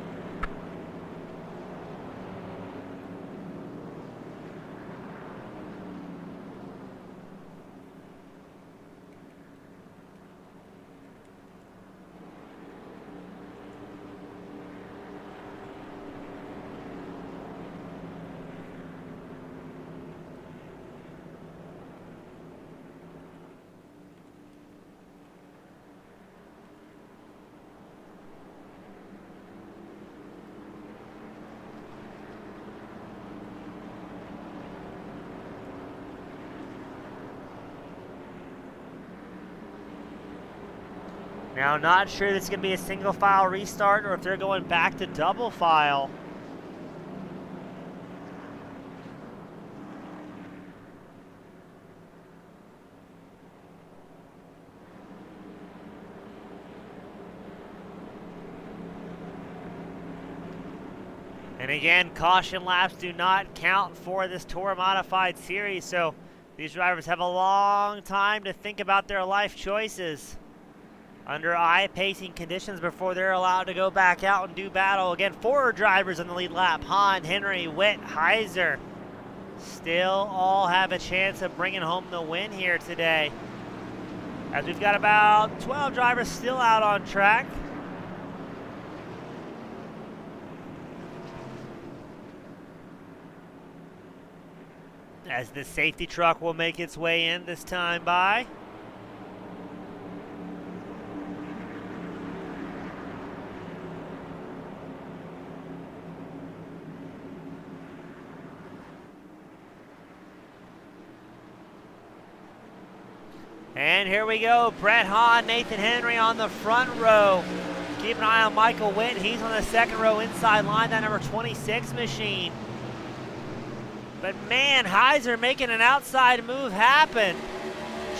Now, not sure this is going to be a single file restart or if they're going back to double file. And again, caution laps do not count for this Tour Modified Series, so These drivers have a long time to think about their life choices under eye-pacing conditions before they're allowed to go back out and do battle. Again, 4 drivers in the lead lap. Hahn, Henry, Witt, Heiser still all have a chance of bringing home the win here today, as we've got about 12 drivers still out on track. As the safety truck will make its way in this time by. And here we go, Brett Hahn, Nathan Henry on the front row. Keep an eye on Michael Witt. He's on the second row inside line, that number 26 machine. But man, Heiser making an outside move happen.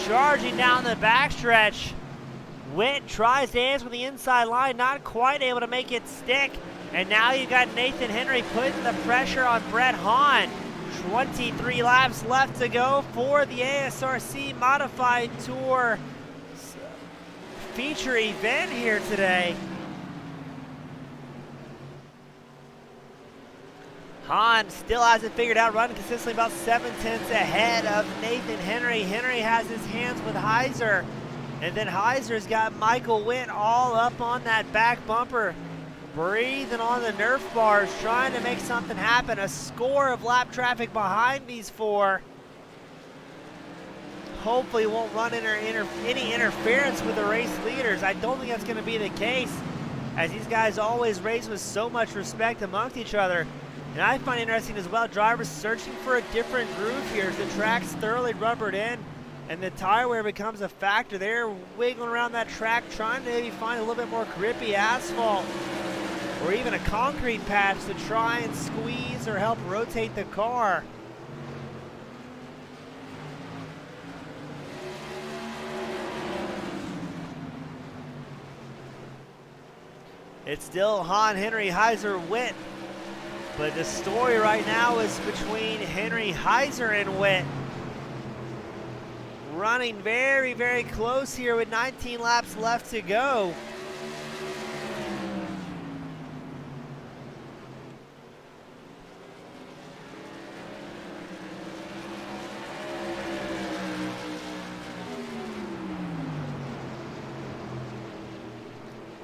Charging down the backstretch. Witt tries to answer with the inside line, not quite able to make it stick. And now you've got Nathan Henry putting the pressure on Brett Hahn. 23 laps left to go for the ASRC Modified Tour feature event here today. Hahn still hasn't figured out, running consistently about 7/10 ahead of Nathan Henry. Henry has his hands with Heiser, and then Heiser's got Michael Witt all up on that back bumper, breathing on the Nerf bars, trying to make something happen. A score of lap traffic behind these 4. Hopefully won't run into any interference with the race leaders. I don't think that's going to be the case, as these guys always race with so much respect amongst each other. And I find it interesting as well, drivers searching for a different groove here as the track's thoroughly rubbered in and the tire wear becomes a factor. They're wiggling around that track, trying to maybe find a little bit more grippy asphalt or even a concrete patch to try and squeeze or help rotate the car. It's still Hahn, Henry, Heiser, Witt. But the story right now is between Henry, Heiser, and Witt. Running very, very close here with 19 laps left to go.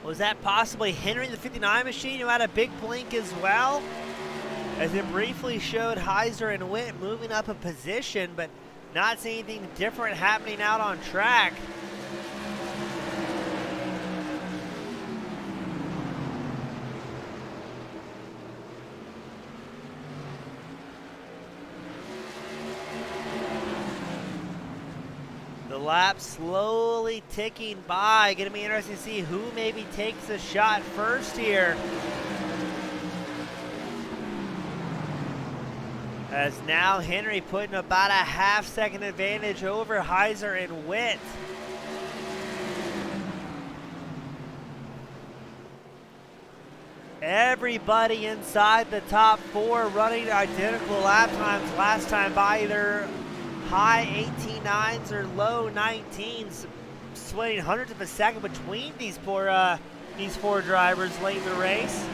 Was that possibly Henry, the 59 machine, who had a big blink as well? As it briefly showed Heiser and Witt moving up a position, but not seeing anything different happening out on track. The lap slowly ticking by. Going to be interesting to see who maybe takes a shot first here. As now Henry putting about a half-second advantage over Heiser and Witt. Everybody inside the top 4 running identical lap times last time by, either high 18.9s or low 19s, splitting hundredths of a second between these 4 drivers late in the race.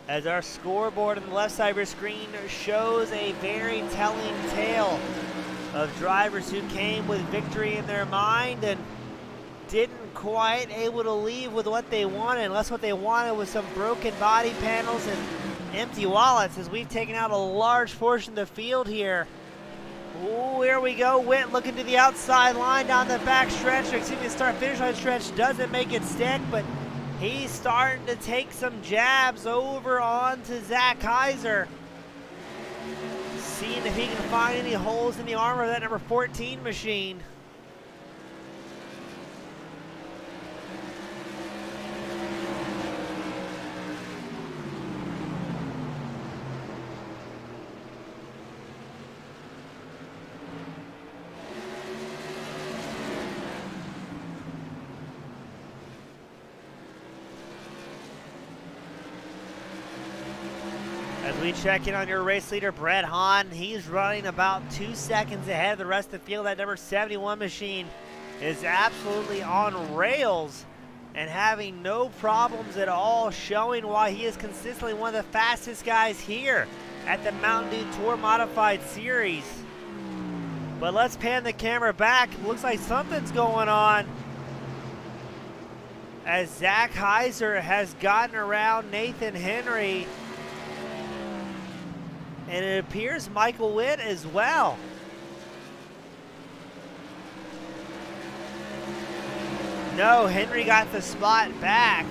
As our scoreboard on the left side of your screen shows a very telling tale of drivers who came with victory in their mind and didn't quite able to leave with what they wanted, unless what they wanted was some broken body panels and empty wallets, as we've taken out a large portion of the field here. Ooh, here we go. Witt looking to the outside line down the back stretch. Excuse me, the start-finish line stretch doesn't make it stick, but he's starting to take some jabs over onto Zach Heiser. Seeing if he can find any holes in the armor of that number 14 machine. we check in on your race leader, Brett Hahn, he's running about 2 seconds ahead of the rest of the field. That number 71 machine is absolutely on rails and having no problems at all, showing why he is consistently one of the fastest guys here at the Mtn Dew Tour Modified Series. But let's pan the camera back. Looks like something's going on, as Zach Heiser has gotten around Nathan Henry, and it appears Michael Witt as well. No, Henry got the spot back.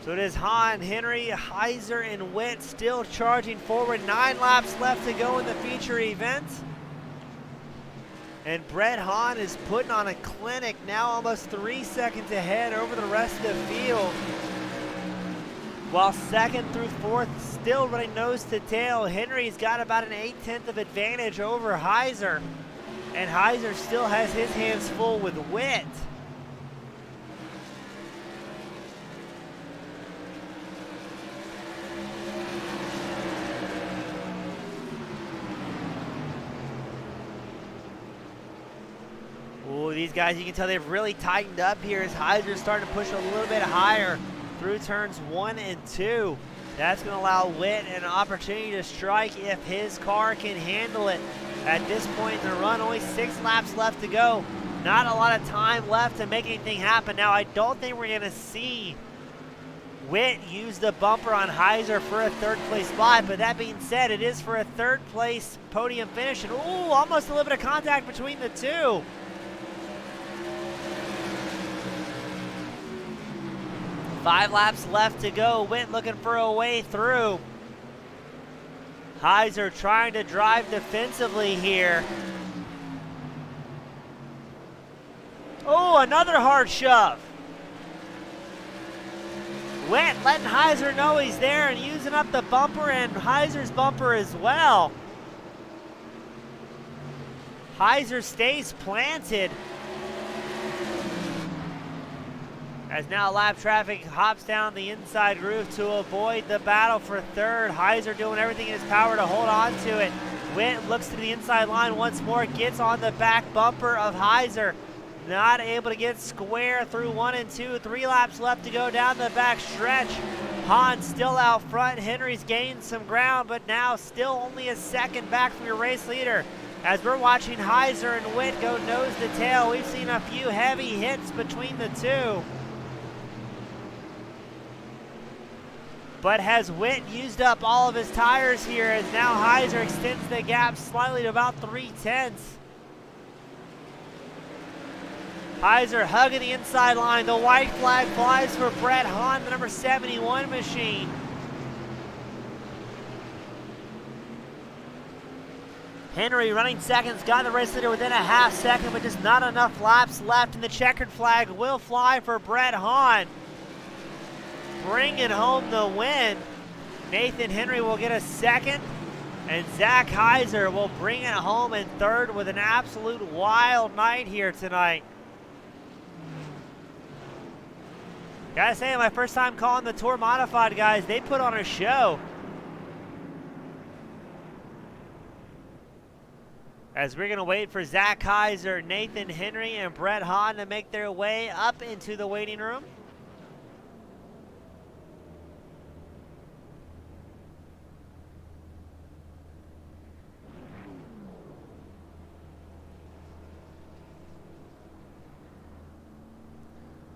So it is Hahn, Henry, Heiser, and Witt still charging forward. 9 laps left to go in the feature event. And Brett Hahn is putting on a clinic, now almost 3 seconds ahead over the rest of the field. While second through fourth still running nose to tail. Henry's got about an 1/8 of advantage over Heiser. And Heiser still has his hands full with Witt. Ooh, these guys, you can tell they've really tightened up here as Heiser's starting to push a little bit higher through turns 1 and 2. That's going to allow Witt an opportunity to strike if his car can handle it. At this point in the run, only 6 laps left to go. Not a lot of time left to make anything happen. Now, I don't think we're going to see Witt use the bumper on Heiser for a 3rd place spot, but that being said, it is for a 3rd place podium finish. And ooh, almost a little bit of contact between the two. Five laps left to go. Witt looking for a way through. Heiser trying to drive defensively here. Oh, another hard shove. Witt letting Heiser know he's there and using up the bumper and Heiser's bumper as well. Heiser stays planted. As now lap traffic hops down the inside groove to avoid the battle for 3rd. Heiser doing everything in his power to hold on to it. Witt looks to the inside line once more, gets on the back bumper of Heiser. Not able to get square through 1 and 2. 3 laps left to go down the back stretch. Hahn still out front. Henry's gained some ground, but now still only a second back from your race leader. As we're watching Heiser and Witt go nose to tail, we've seen a few heavy hits between the two. But has Witt used up all of his tires here, as now Heiser extends the gap slightly to about 3/10. Heiser hugging the inside line. The white flag flies for Brett Hahn, the number 71 machine. Henry running seconds, got the race leader within a half second, but just not enough laps left, and the checkered flag will fly for Brett Hahn, bringing home the win. Nathan Henry will get a 2nd, and Zach Heiser will bring it home in 3rd with an absolute wild night here tonight. Gotta say, my first time calling the Tour Modified, guys, they put on a show. As we're gonna wait for Zach Heiser, Nathan Henry, and Brett Hahn to make their way up into the waiting room.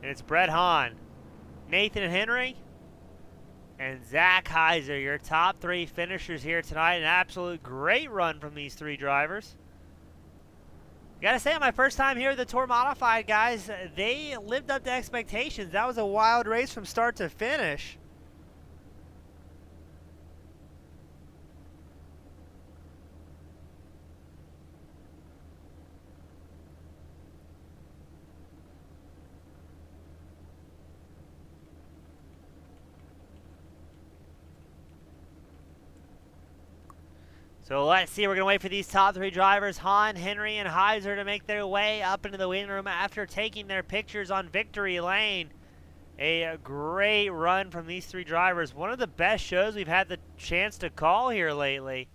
And it's Brett Hahn, Nathan Henry, and Zach Heiser, your top 3 finishers here tonight. An absolute great run from these 3 drivers. Gotta say, on my first time here at the Tour Modified, guys, they lived up to expectations. That was a wild race from start to finish. So let's see, we're going to wait for these top 3 drivers, Hahn, Henry, and Heiser, to make their way up into the waiting room after taking their pictures on victory lane. A great run from these three drivers. One of the best shows we've had the chance to call here lately.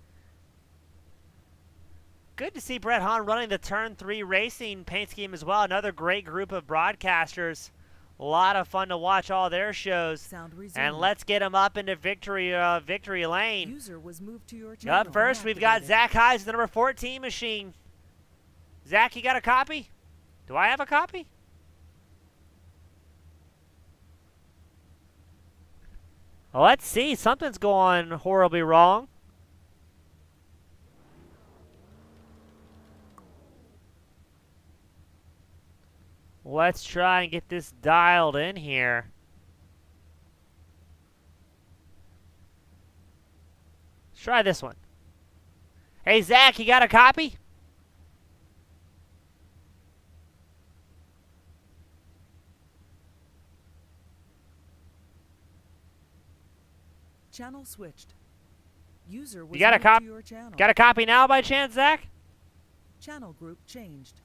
Good to see Brett Hahn running the Turn 3 racing paint scheme as well. Another great group of broadcasters. A lot of fun to watch all their shows. And let's get them up into victory lane. User was moved to your channel. Up first, we've got Zach Heiss, the number 14 machine. Zach, you got a copy? Do I have a copy? Well, let's see. Something's going horribly wrong. Let's try and get this dialed in here. Let's try this one. Hey, Zach, you got a copy? Channel switched. User was You got a moved to your channel. Got a copy now by chance, Zach? Channel group changed.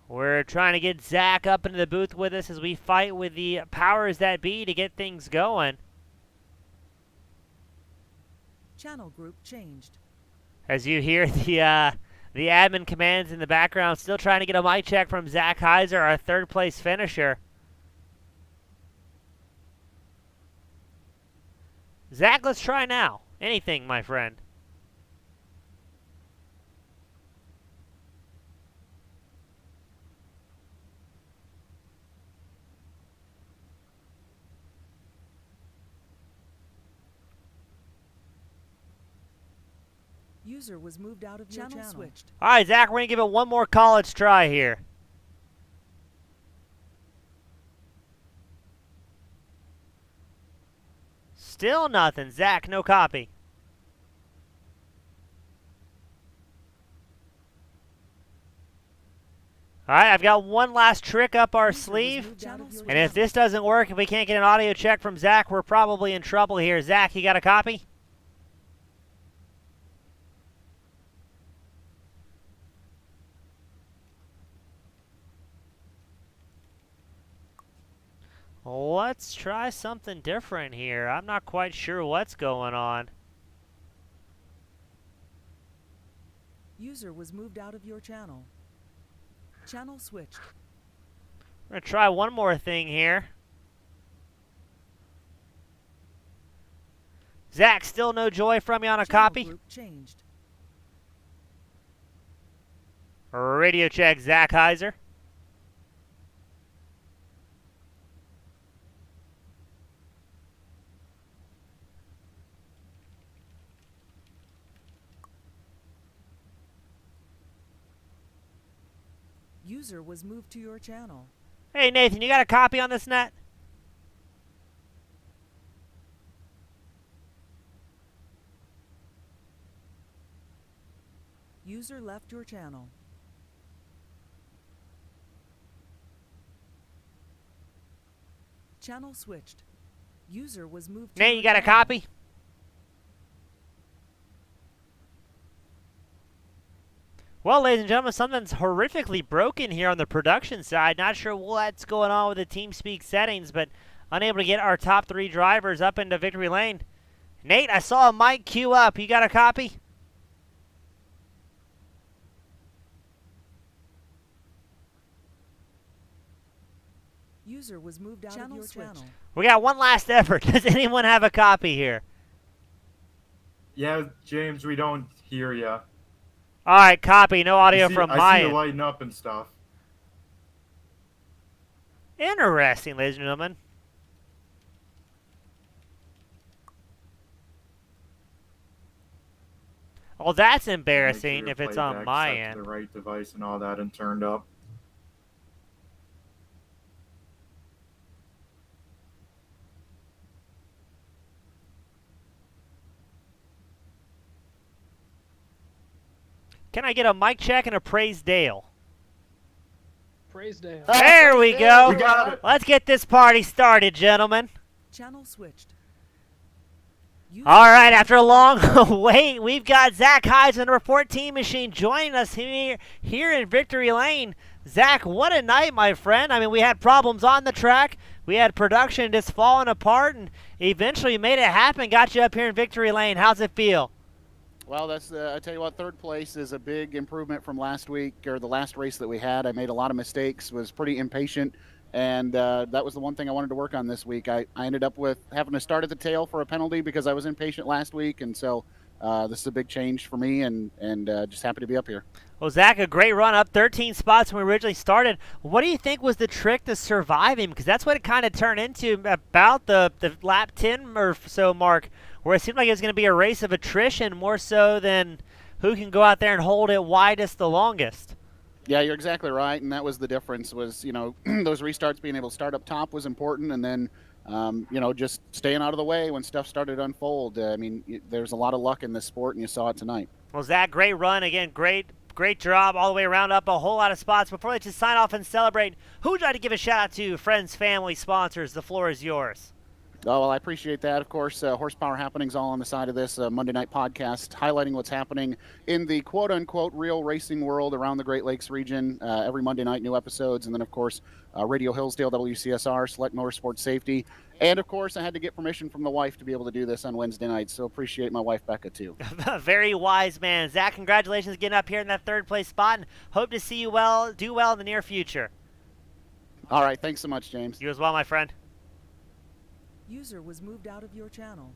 We're trying to get Zach up into the booth with us as we fight with the powers that be to get things going. Channel group changed. As you hear the admin commands in the background, still trying to get a mic check from Zach Heiser, our third place finisher. Zach, let's try now. Anything, my friend. User was moved out of your channel. Switched. All right, Zach, we're going to give it one more college try here. Still nothing. Zach, no copy. All right, I've got one last trick up our sleeve. And if this doesn't work, if we can't get an audio check from Zach, we're probably in trouble here. Zach, you got a copy? Let's try something different here. I'm not quite sure what's going on. User was moved out of your channel. Channel switched. We're going to try one more thing here. Zach, still no joy from you on a copy? Group changed. Radio check, Zach Heiser. User was moved to your channel. Hey, Nathan, you got a copy on this net? User left your channel. Channel switched. User was moved to Nate, your you got a channel. copy? Well, ladies and gentlemen, something's horrifically broken here on the production side. Not sure what's going on with the TeamSpeak settings, but unable to get our top three drivers up into victory lane. Nate, I saw a mic queue up. You got a copy? User was moved out of your channel. We got one last effort. Does anyone have a copy here? Yeah, James, we don't hear you. All right, copy. No audio from my I see end. you lighting up and stuff. Interesting, ladies and gentlemen. Well, that's embarrassing if it's on my end. The right device and all that and turned up. Can I get a mic check and a praise Dale? Praise Dale. There we go. We got it. Let's get this party started, gentlemen. Channel switched. User All was right, moved after a out of long your channel. wait, we've got Zach Heisen, the Report Team Machine, joining us here in Victory Lane. Zach, what a night, my friend. I mean, we had problems on the track. We had production just falling apart, and eventually made it happen, got you up here in Victory Lane. How's it feel? Well, that's I tell you what, third place is a big improvement from last week or the last race that we had. I made a lot of mistakes, was pretty impatient, and that was the one thing I wanted to work on this week. I ended up with having to start at the tail for a penalty because I was impatient last week, and so this is a big change for me, and just happy to be up here. Well, Zach, a great run up 13 spots when we originally started. What do you think was the trick to surviving? Because that's what it kind of turned into about the lap 10 or so mark, where it seemed like it was going to be a race of attrition more so than who can go out there and hold it widest the longest. Yeah, you're exactly right, and that was the difference. Was those restarts, being able to start up top was important, and then just staying out of the way when stuff started to unfold. There's a lot of luck in this sport, and you saw it tonight. Well, Zach, great run again. Great job all the way around, up a whole lot of spots. Before we just sign off and celebrate, who would you like to give a shout out to? Friends, family, sponsors. The floor is yours. Oh, well, I appreciate that. Of course, Horsepower Happenings all on the side of this Monday night podcast, highlighting what's happening in the quote-unquote real racing world around the Great Lakes region. Every Monday night, new episodes. And then, of course, Radio Hillsdale, WCSR, Select Motorsport Safety. And, of course, I had to get permission from the wife to be able to do this on Wednesday night. So appreciate my wife, Becca, too. Very wise man. Zach, congratulations getting up here in that third place spot, and hope to see you do well in the near future. All right. Thanks so much, James. You as well, my friend. User was moved out of your channel.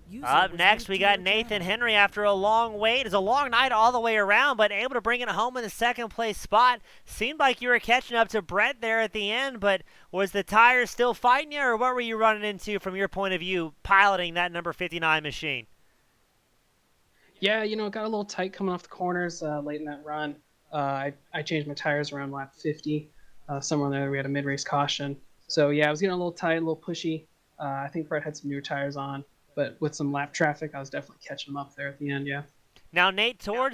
User Up was next, moved we to got your Nathan channel. Henry after a long wait. It's a long night all the way around, but able to bring it home in the second place spot. Seemed like you were catching up to Brett there at the end, but was the tires still fighting you, or what were you running into from your point of view piloting that number 59 machine? Yeah, it got a little tight coming off the corners late in that run. I changed my tires around lap 50. Somewhere there we had a mid-race caution. So, yeah, I was getting a little tight, a little pushy. I think Brett had some newer tires on, but with some lap traffic, I was definitely catching him up there at the end, yeah. Now, Nate, during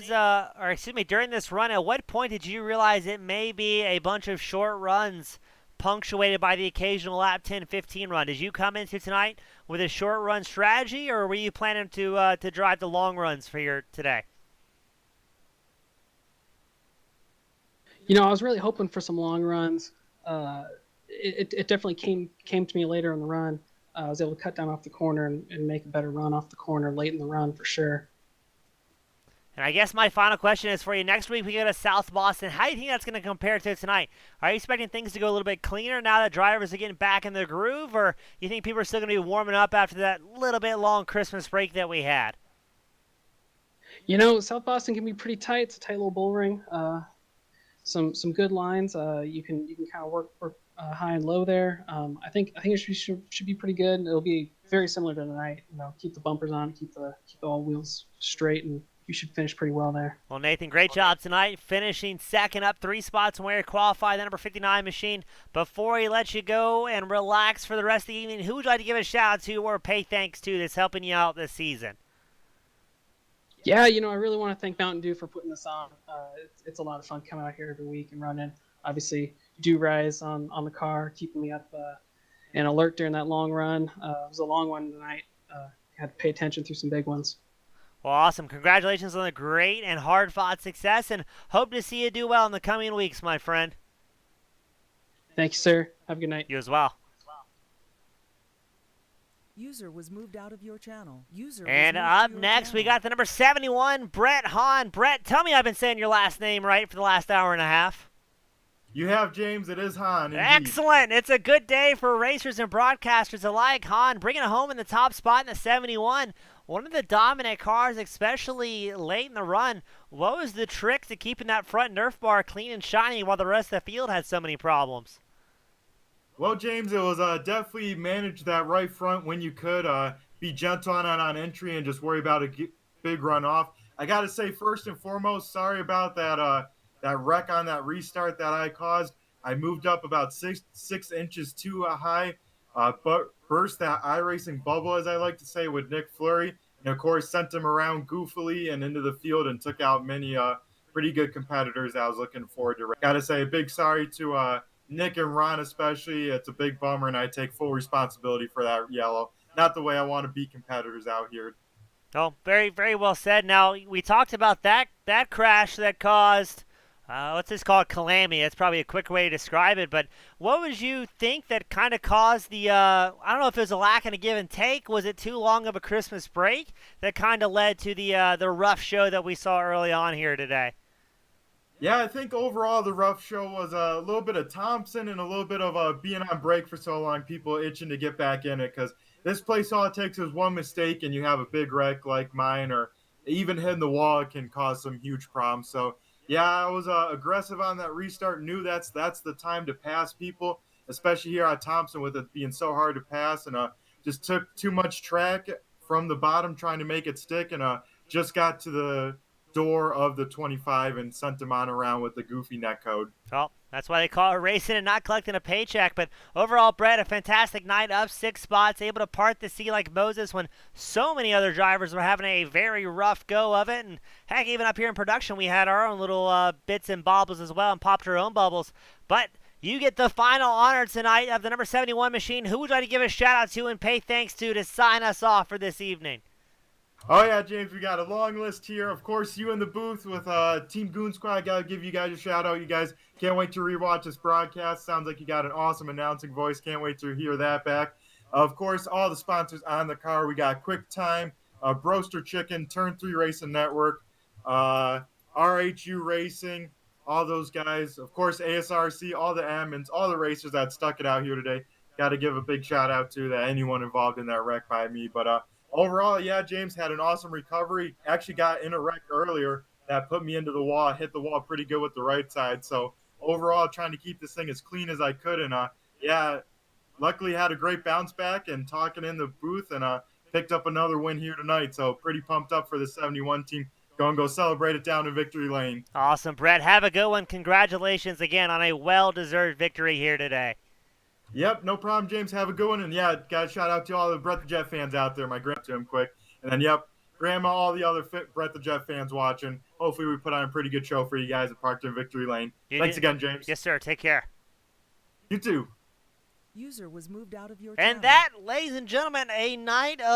this run, at what point did you realize it may be a bunch of short runs punctuated by the occasional lap 10, 15 run? Did you come into tonight with a short run strategy, or were you planning to drive the long runs for your today? I was really hoping for some long runs. It definitely came to me later in the run. I was able to cut down off the corner and make a better run off the corner late in the run for sure. And I guess my final question is for you. Next week we go to South Boston. How do you think that's going to compare to tonight? Are you expecting things to go a little bit cleaner now that drivers are getting back in the groove, or you think people are still going to be warming up after that little bit long Christmas break that we had? South Boston can be pretty tight. It's a tight little bull ring. Some good lines. You can kind of work high and low there. I think it should be pretty good. It'll be very similar to tonight. Keep the bumpers on, keep the all wheels straight, and you should finish pretty well there. Well, Nathan, great job tonight, finishing second up 3 spots from where you qualified, the number 59 machine. Before we let you go and relax for the rest of the evening, who would you like to give a shout out to or pay thanks to that's helping you out this season? Yeah, I really want to thank Mountain Dew for putting this on. It's a lot of fun coming out here every week and running. Obviously, Dew Rise on the car, keeping me up and alert during that long run. It was a long one tonight. Had to pay attention through some big ones. Well, awesome. Congratulations on the great and hard-fought success, and hope to see you do well in the coming weeks, my friend. Thank you, sir. Have a good night. You as well. User was moved out of your channel. User And was moved up to your next, we channel. got the number 71, Brett Hahn. Brett, tell me I've been saying your last name right for the last hour and a half. You have, James. It is Han. Indeed. Excellent. It's a good day for racers and broadcasters alike. Hahn bringing it home in the top spot in the 71. One of the dominant cars, especially late in the run. What was the trick to keeping that front Nerf bar clean and shiny while the rest of the field had so many problems? Well, James, it was definitely manage that right front when you could. Be gentle on entry and just worry about a big run off. I got to say, first and foremost, sorry about that that wreck on that restart that I caused. I moved up about six inches too high, but burst that iRacing bubble, as I like to say, with Nick Fleury. And, of course, sent him around goofily and into the field and took out many pretty good competitors I was looking forward to. Got to say a big sorry to Nick and Ron especially. It's a big bummer, and I take full responsibility for that yellow. not the way I want to beat competitors out here. Oh, very, very well said. Now, we talked about that crash that caused, let's just call it calamity. That's probably a quick way to describe it. But what would you think that kind of caused the, I don't know if it was a lack of a give and take. Was it too long of a Christmas break that kind of led to the rough show that we saw early on here today? Yeah, I think overall the rough show was a little bit of Thompson and a little bit of being on break for so long, people itching to get back in it, because this place, all it takes is one mistake and you have a big wreck like mine, or even hitting the wall can cause some huge problems. So yeah, I was aggressive on that restart. Knew that's the time to pass people, especially here at Thompson with it being so hard to pass, and just took too much track from the bottom trying to make it stick, and just got to the door of the 25 and sent them on around with the goofy net code. Well, that's why they call it racing and not collecting a paycheck. But overall, Brett, a fantastic night, up 6 spots, able to part the sea like Moses when so many other drivers were having a very rough go of it. And heck, even up here in production, we had our own little bits and bobbles as well and popped our own bubbles. But you get the final honor tonight of the number 71 machine. Who would you like to give a shout out to and pay thanks to sign us off for this evening? Oh yeah, James, we got a long list here. Of course, you in the booth with Team Goon Squad. Gotta give you guys a shout out. You guys can't wait to rewatch this broadcast. Sounds like you got an awesome announcing voice. Can't wait to hear that back. Of course, all the sponsors on the car. We got Quick Time, Broaster Chicken, Turn 3 Racing Network, RHU Racing, all those guys. Of course, ASRC, all the admins, all the racers that stuck it out here today. Got to give a big shout out to anyone involved in that wreck by me. But overall, yeah, James had an awesome recovery. Actually got in a wreck earlier that put me into the wall. Hit the wall pretty good with the right side. So overall, trying to keep this thing as clean as I could. And yeah, luckily had a great bounce back and talking in the booth, and picked up another win here tonight. So pretty pumped up for the 71 team. Go celebrate it down in victory lane. Awesome, Brett. Have a good one. Congratulations again on a well-deserved victory here today. Yep, no problem, James. Have a good one. And yeah, got a shout out to all the Brett the Jet fans out there. My grandma to him quick. And then, yep, grandma, all the other Brett the Jet fans watching. Hopefully we put on a pretty good show for you guys at Parkton Victory Lane. Thanks again, James. Yes, sir. Take care. You too. User was moved out of your channel. And that, ladies and gentlemen, a night of